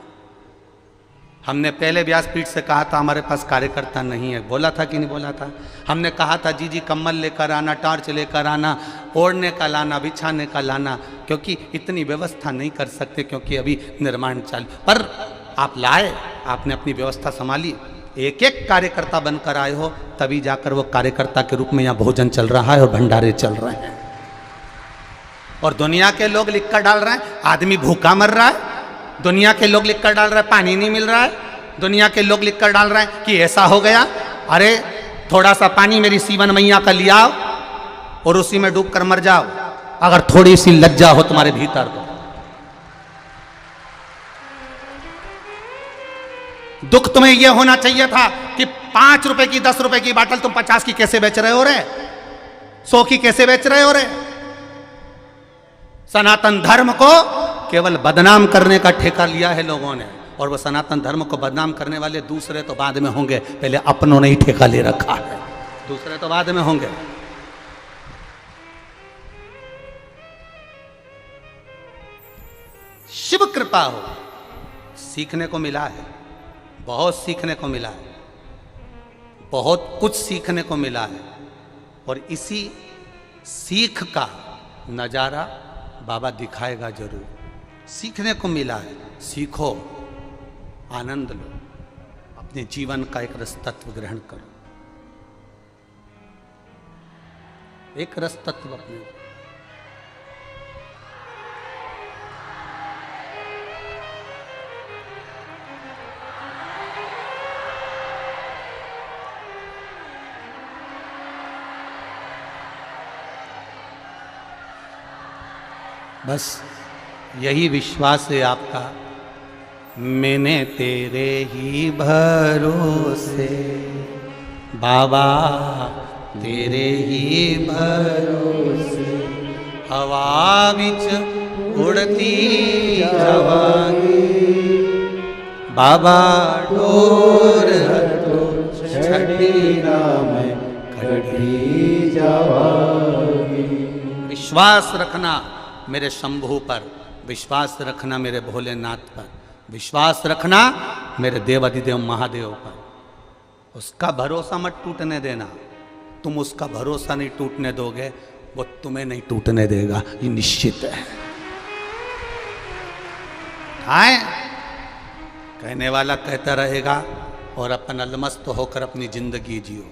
Speaker 1: हमने पहले व्यासपीठ से कहा था हमारे पास कार्यकर्ता नहीं है, बोला था कि नहीं बोला था। हमने कहा था जी कम्बल लेकर आना, टॉर्च लेकर आना, ओढ़ने का लाना, बिछाने का लाना, क्योंकि इतनी व्यवस्था नहीं कर सकते क्योंकि अभी निर्माण चालू। पर आप लाए, आपने अपनी व्यवस्था संभाली, एक एक कार्यकर्ता बनकर आए हो, तभी जाकर वो कार्यकर्ता के रूप में यहाँ भोजन चल रहा है और भंडारे चल रहे हैं। और दुनिया के लोग लिखकर डाल रहे हैं आदमी भूखा मर रहा है, दुनिया के लोग लिखकर डाल रहे हैं पानी नहीं मिल रहा है, दुनिया के लोग लिखकर डाल रहे हैं कि ऐसा हो गया। अरे थोड़ा सा पानी मेरी सीवन मैया का लिया और उसी में डूब कर मर जाओ, अगर थोड़ी सी लज्जा हो तुम्हारे भीतर को। दुख तुम्हें यह होना चाहिए था कि 5 रुपए की 10 रुपए की बाटल तुम 50 की कैसे बेच रहे हो रे, 100 की कैसे बेच रहे हो रे। सनातन धर्म को केवल बदनाम करने का ठेका लिया है लोगों ने, और वो सनातन धर्म को बदनाम करने वाले दूसरे तो बाद में होंगे, पहले अपनों ने ही ठेका ले रखा है, दूसरे तो बाद में होंगे। शिव कृपा हो, सीखने को मिला है, बहुत सीखने को मिला है, बहुत कुछ सीखने को मिला है। और इसी सीख का नज़ारा बाबा दिखाएगा जरूर। सीखने को मिला है, सीखो, आनंद लो, अपने जीवन का एक रस तत्व ग्रहण करो, एक रस तत्व अपने। बस यही विश्वास है आपका, मैंने तेरे ही भरोसे बाबा, तेरे ही भरोसे हवा विच उड़ती जवानी बाबा, डोर छठी नाम कढ़ी जवानी। विश्वास रखना मेरे शंभू पर, विश्वास रखना मेरे भोलेनाथ पर, विश्वास रखना मेरे देवाधिदेव महादेव पर। उसका भरोसा मत टूटने देना। तुम उसका भरोसा नहीं टूटने दोगे, वो तुम्हें नहीं टूटने देगा, ये निश्चित है। आए कहने वाला कहता रहेगा और अपन अलमस्त होकर अपनी जिंदगी जियो,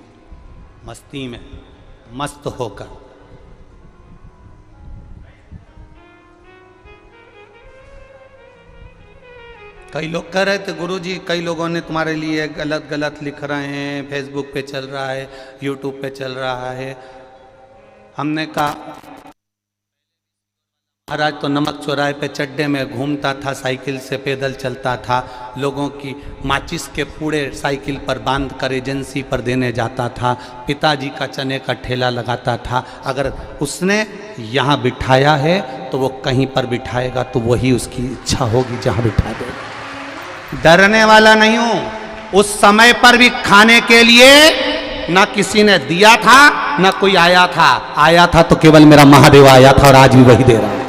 Speaker 1: मस्ती में मस्त होकर। कई लोग कह रहे थे गुरुजी, कई लोगों ने तुम्हारे लिए गलत गलत लिख रहे हैं, फेसबुक पे चल रहा है, यूट्यूब पे चल रहा है। हमने कहा महाराज तो नमक चौराहे पे चड्डे में घूमता था, साइकिल से पैदल चलता था, लोगों की माचिस के पूड़े साइकिल पर बांध कर एजेंसी पर देने जाता था, पिताजी का चने का ठेला लगाता था। अगर उसने यहाँ बिठाया है तो वो कहीं पर बिठाएगा तो वही उसकी इच्छा होगी जहाँ बिठा देगा। डरने वाला नहीं हूँ। उस समय पर भी खाने के लिए ना किसी ने दिया था ना कोई आया था। आया था तो केवल मेरा महादेव आया था और आज भी वही दे रहा है।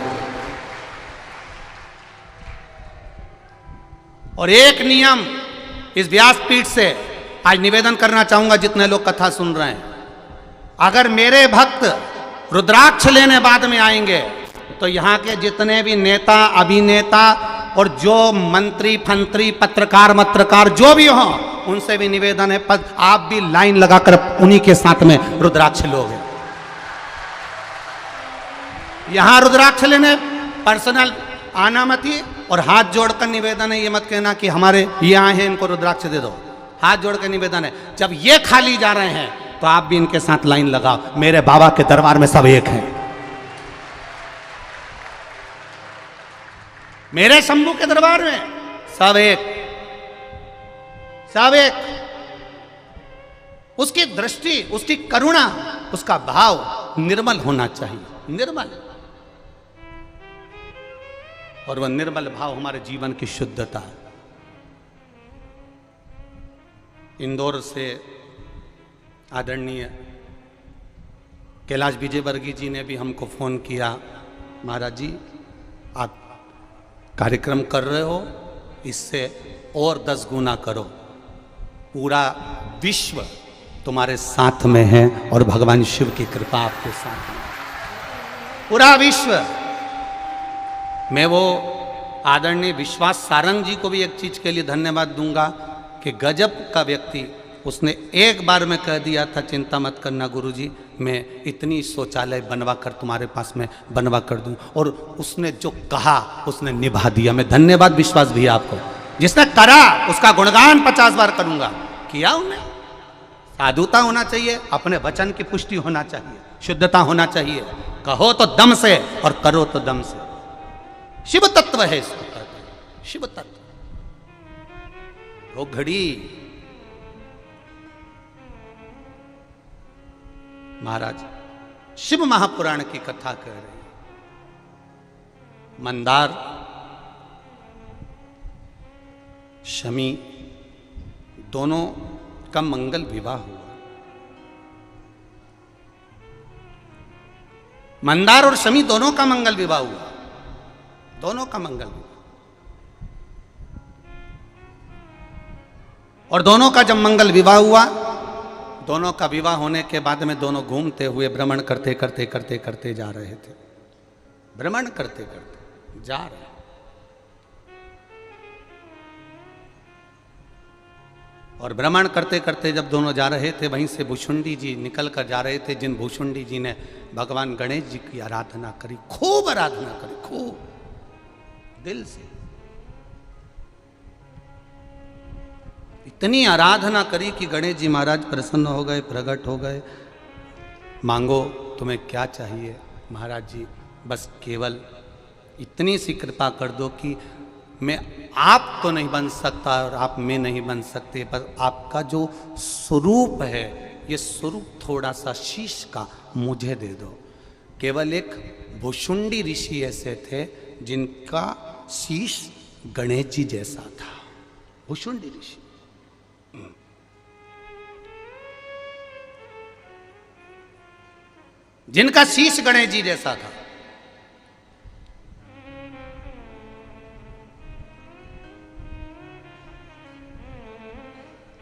Speaker 1: और एक नियम इस व्यासपीठ से आज निवेदन करना चाहूंगा जितने लोग कथा सुन रहे हैं, अगर मेरे भक्त रुद्राक्ष लेने बाद में आएंगे तो यहाँ के जितने भी नेता अभिनेता और जो मंत्री फंत्री पत्रकार जो भी हो उनसे भी निवेदन है, आप भी लाइन लगाकर उन्हीं के साथ में रुद्राक्ष लोगे। यहां रुद्राक्ष लेने पर्सनल आना मत ही, और हाथ जोड़कर निवेदन है, ये मत कहना कि हमारे ये आए हैं इनको रुद्राक्ष दे दो। हाथ जोड़कर निवेदन है, जब ये खाली जा रहे हैं तो आप भी इनके साथ लाइन लगाओ। मेरे बाबा के दरबार में सब एक हैं। मेरे शंभू के दरबार में सब एक, सब एक। उसकी दृष्टि, उसकी करुणा, उसका भाव निर्मल होना चाहिए, निर्मल। और वह निर्मल भाव हमारे जीवन की शुद्धता। इंदौर से आदरणीय कैलाश विजयवर्गीय जी ने भी हमको फोन किया, महाराज जी आप कार्यक्रम कर रहे हो, इससे और 10 गुना करो। पूरा विश्व तुम्हारे साथ में है और भगवान शिव की कृपा आपके साथ है, पूरा विश्व। मैं वो आदरणीय विश्वास सारंग जी को भी एक चीज के लिए धन्यवाद दूंगा कि गजब का व्यक्ति, उसने एक बार में कह दिया था चिंता मत करना गुरुजी, मैं इतनी शौचालय बनवा कर तुम्हारे पास में बनवा कर दूं, और उसने जो कहा उसने निभा दिया। मैं धन्यवाद विश्वास भैया आपको, जिसने करा उसका गुणगान 50 बार करूंगा। किया उन्हें। साधुता होना चाहिए, अपने वचन की पुष्टि होना चाहिए, शुद्धता होना चाहिए। कहो तो दम से और करो तो दम से। शिव तत्व है इसको कहते हैं, शिव तत्व। वो घड़ी महाराज शिव महापुराण की कथा कह रहे हैं। मंदार शमी दोनों का मंगल विवाह हुआ। मंदार और शमी दोनों का मंगल विवाह हुआ, दोनों का मंगल विवाह। और दोनों का जब मंगल विवाह हुआ, दोनों का विवाह होने के बाद में दोनों घूमते हुए भ्रमण करते करते करते करते जा रहे थे, भ्रमण करते करते जा रहे। और भ्रमण करते करते जब दोनों जा रहे थे, वहीं से भुषुंडी जी निकल कर जा रहे थे, जिन भुषुंडी जी ने भगवान गणेश जी की आराधना करी, खूब आराधना करी, खूब दिल से। इतनी आराधना करी कि गणेश जी महाराज प्रसन्न हो गए, प्रकट हो गए। मांगो तुम्हें क्या चाहिए महाराज जी, बस केवल इतनी सी कृपा कर दो कि मैं आप तो नहीं बन सकता और आप में नहीं बन सकते, पर आपका जो स्वरूप है, ये स्वरूप थोड़ा सा शीश का मुझे दे दो। केवल एक भुषुंडी ऋषि ऐसे थे जिनका शीश गणेश जी जैसा था, भुषुंडी ऋषि। जिनका शीश गणेश जी जैसा था।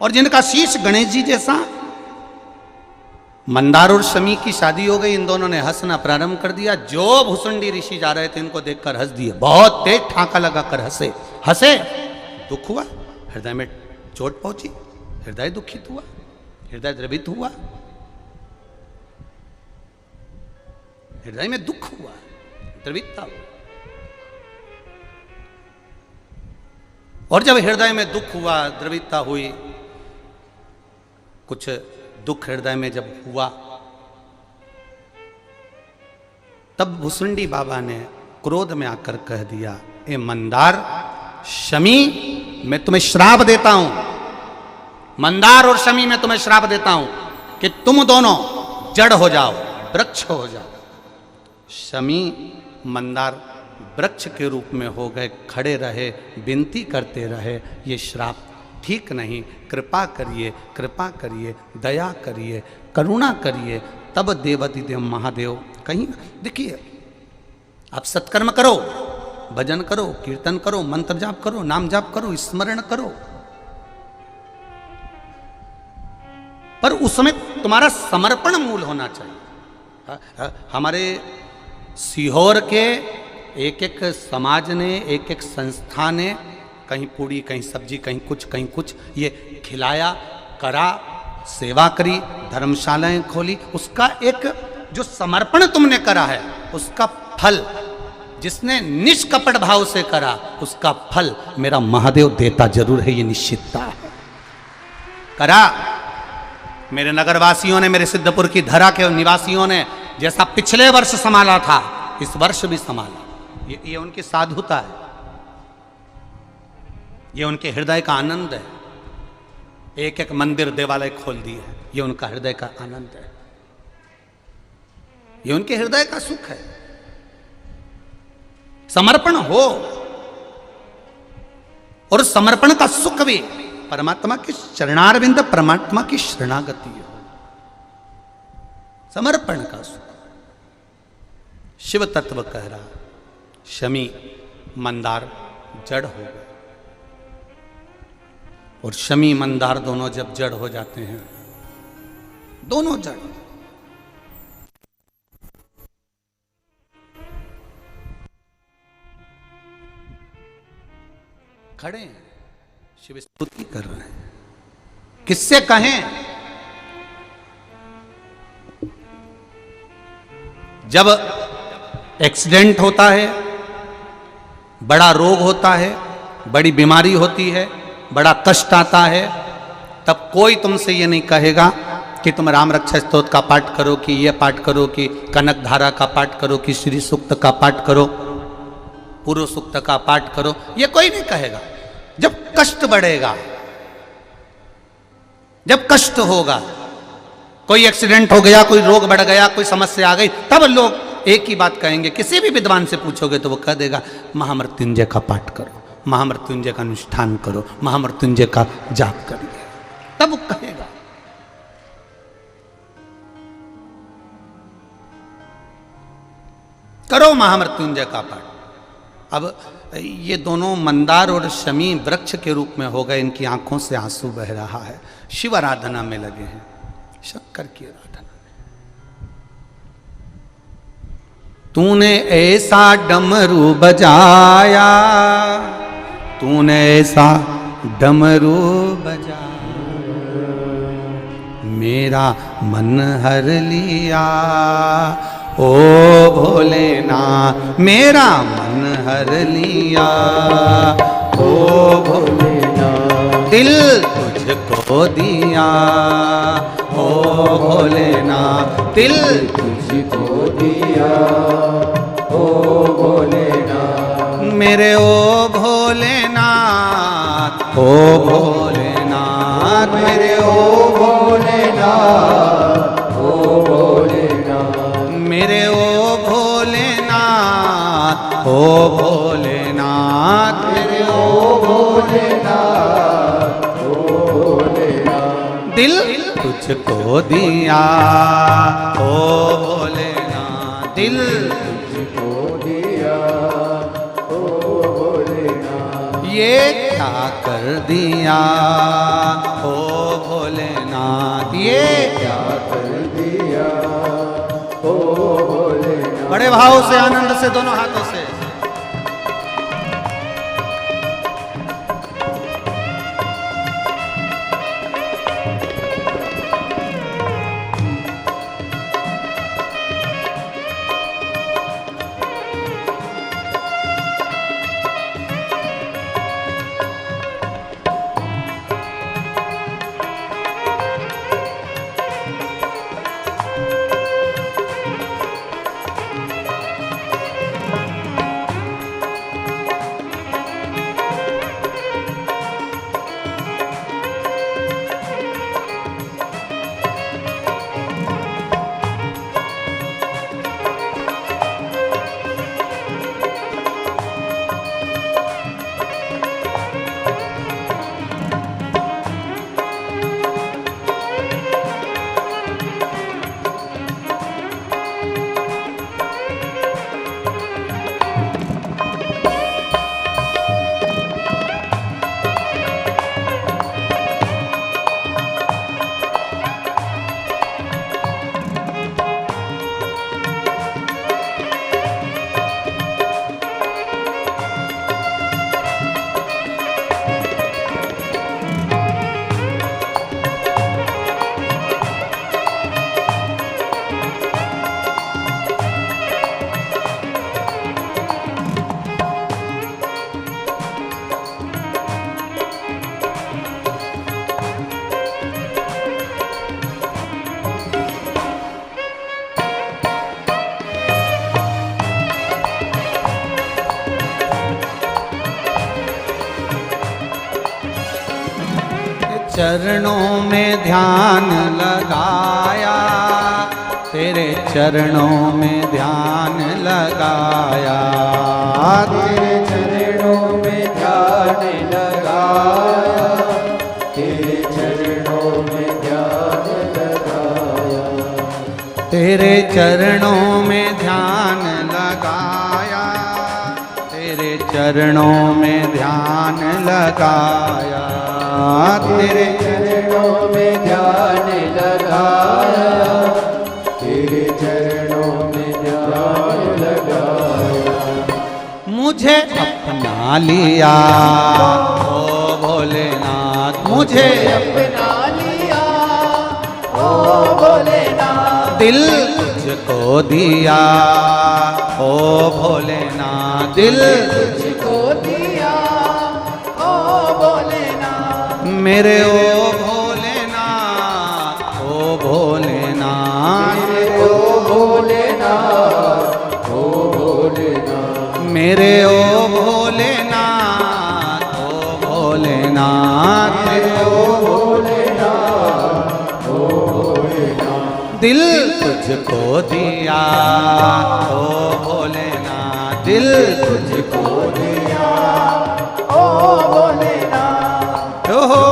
Speaker 1: और जिनका शीश गणेश जी जैसा। मंदार और शमी की शादी हो गई, इन दोनों ने हंसना प्रारंभ कर दिया। जो भुसुंडी ऋषि जा रहे थे इनको देखकर हंस दिए, बहुत तेज ठाका लगाकर हंसे। हंसे, दुख हुआ, हृदय में चोट पहुंची, हृदय दुखित हुआ, हृदय द्रवित हुआ, हृदय में दुख हुआ, द्रवितता हुआ। और जब हृदय में दुख हुआ, द्रवितता हुई, कुछ दुख हृदय में जब हुआ, तब भुसुंडी बाबा ने क्रोध में आकर कह दिया, ए मंदार, शमी, मैं तुम्हें श्राप देता हूं, मंदार और शमी मैं तुम्हें श्राप देता हूं कि तुम दोनों जड़ हो जाओ, वृक्ष हो जाओ। शमी मंदार वृक्ष के रूप में हो गए, खड़े रहे, विनती करते रहे, ये श्राप ठीक नहीं, कृपा करिए, कृपा करिए, दया करिए, करुणा करिए। तब देवाधिदेव महादेव कहीं, देखिए, आप सत्कर्म करो, भजन करो, कीर्तन करो, मंत्र जाप करो, नाम जाप करो, स्मरण करो, पर उसमें तुम्हारा समर्पण मूल होना चाहिए। हमारे सीहोर के एक एक समाज ने, एक एक संस्था ने कहीं पूड़ी, कहीं सब्जी, कहीं कुछ ये खिलाया, करा, सेवा करी, धर्मशालाएं खोली। उसका एक जो समर्पण तुमने करा है, उसका फल, जिसने निष्कपट भाव से करा, उसका फल मेरा महादेव देता जरूर है, ये निश्चितता है। करा मेरे नगरवासियों ने, मेरे सिद्धपुर की धरा के निवासियों ने जैसा पिछले वर्ष संभाला था, इस वर्ष भी संभाला। ये उनकी साधुता है, ये उनके हृदय का आनंद है। एक एक मंदिर देवालय खोल दिए है, ये उनका हृदय का आनंद है, ये उनके हृदय का सुख है। समर्पण हो, और समर्पण का सुख भी परमात्मा के चरणारविंद, परमात्मा की शरणागति हो, समर्पण का सुख। शिव तत्व कह रहा, शमी मंदार जड़ हो गए, और शमी मंदार दोनों जब जड़ हो जाते हैं, दोनों जड़, खड़े हैं, शिव स्तुति कर रहे हैं। किससे कहें? जब एक्सीडेंट होता है, बड़ा रोग होता है, बड़ी बीमारी होती है, बड़ा कष्ट आता है, तब कोई तुमसे ये नहीं कहेगा कि तुम राम रक्षा स्तोत्र का पाठ करो, कि ये पाठ करो, कि कनक धारा का पाठ करो, कि श्री सूक्त का पाठ करो, पूर्व सूक्त का पाठ करो, ये कोई नहीं कहेगा। जब कष्ट बढ़ेगा, जब कष्ट होगा, कोई एक्सीडेंट हो गया, कोई रोग बढ़ गया, कोई समस्या आ गई, तब लोग एक ही बात कहेंगे। किसी भी विद्वान से पूछोगे तो वो कह देगा, महामृत्युंजय का पाठ करो, महामृत्युंजय का अनुष्ठान करो, महामृत्युंजय का जाप करिए, तब वो कहेगा। करो महामृत्युंजय का पाठ। अब ये दोनों मंदार और शमी वृक्ष के रूप में हो गए, इनकी आंखों से आंसू बह रहा है, शिव आराधना में लगे हैं, शंकर की आराधना। तूने ऐसा डमरू बजाया, तूने ऐसा डमरू बजाया, मेरा मन हर लिया, ओ भोलेनाथ मेरा मन हर लिया, ओ भोलेनाथ दिल तुझको दिया, ओ भोलेनाथ दिल तुझको दिया, ओ भोलेनाथ मेरे ओ भोलेनाथ, ओ भोलेनाथ मेरे ओ भोलेनाथ, ओ भोलेनाथ मेरे ओ भोलेनाथ, ओ भोलेनाथ मेरे ओ भोलेनाथ, ओ भोलेनाथ दिल तुझको दिया, ओ भोलेनाथ दिल तुझको दिया, ओ भोलेनाथ ये क्या कर दिया, ओ भोलेनाथ ये क्या कर दिया, ओ भोलेनाथ। बड़े भाव से, आनंद से, दोनों हाथों से। चरणों में ध्यान लगाया, तेरे चरणों में ध्यान लगाया,
Speaker 3: तेरे चरणों में ध्यान लगाया, तेरे चरणों में ध्यान लगाया,
Speaker 1: तेरे चरणों में ध्यान लगाया, तेरे चरणों में ध्यान लगाया,
Speaker 3: तेरे चरणों में ध्यान लगाया, तेरे चरणों में ध्यान लगाया।
Speaker 1: मुझे अपना लिया ओ भोलेनाथ, मुझे
Speaker 3: अपना लिया ओ भोलेनाथ,
Speaker 1: दिल तुझको दिया ओ भोलेनाथ, दिल
Speaker 3: तुझको दिया ओ भोलेनाथ,
Speaker 1: मेरे ओ भोलेनाथ, ओ भोलेनाथ,
Speaker 3: मेरे ओ भोलेनाथ, ओ भोलेनाथ,
Speaker 1: मेरे ओ भोलेनाथ, ओ भोलेनाथ,
Speaker 3: मेरे ओ भोलेनाथ, ओ भोलेनाथ,
Speaker 1: दिल तुझको दिया ओ भोलेनाथ, दिल
Speaker 3: तुझको दिया ओ भोलेनाथ।
Speaker 1: ओहो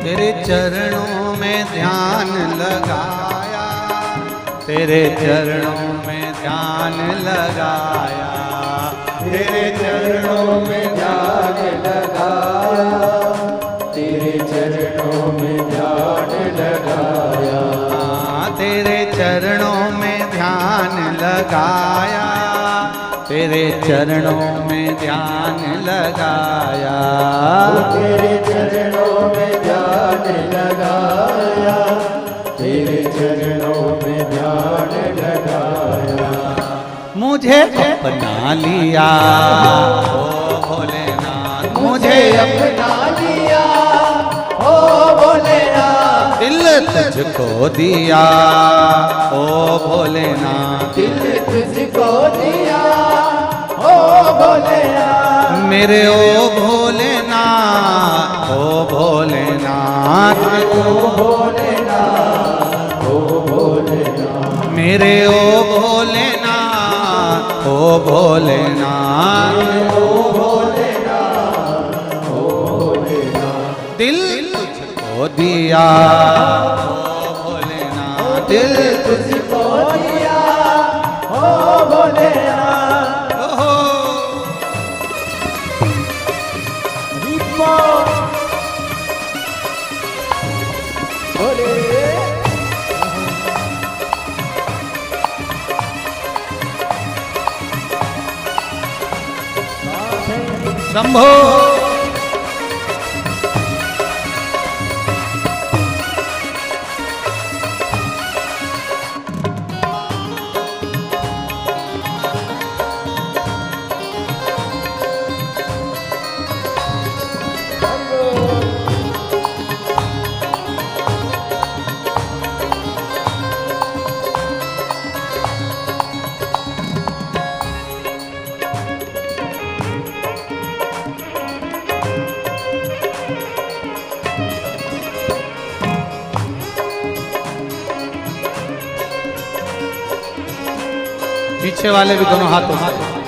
Speaker 1: तेरे चरणों में ध्यान लगाया, तेरे चरणों में ध्यान लगाया,
Speaker 3: तेरे चरणों में ध्यान लगाया, तेरे चरणों में ध्यान लगाया,
Speaker 1: तेरे चरणों में ध्यान लगाया, तेरे चरणों में ध्यान लगाया,
Speaker 3: तेरे चरणों में ध्यान लगाया, तेरे चरणों में ध्यान लगाया।
Speaker 1: मुझे अपना लिया ओ भोलेनाथ, मुझे
Speaker 3: अपना लिया ओ भोलेनाथ,
Speaker 1: दिल तुझको दिया ओ भोलेनाथ,
Speaker 3: दिल तुझको दिया ओ भोलेनाथ,
Speaker 1: मेरे ओ भोलेनाथ, ओ भोलेनाथ,
Speaker 3: ओ भोलेनाथ, ओ भोलेनाथ,
Speaker 1: मेरे ओ भोलेनाथ, ओ भोलेनाथ,
Speaker 3: ओ भोलेनाथ, ओ भोलेनाथ,
Speaker 1: दिल तुझको दिया ओ दिल
Speaker 3: तुझको दिया ओ भोलेनाथ
Speaker 1: ओहो
Speaker 3: दीपो भोले
Speaker 1: शंभो पीछे वाले भी दोनों हाथों से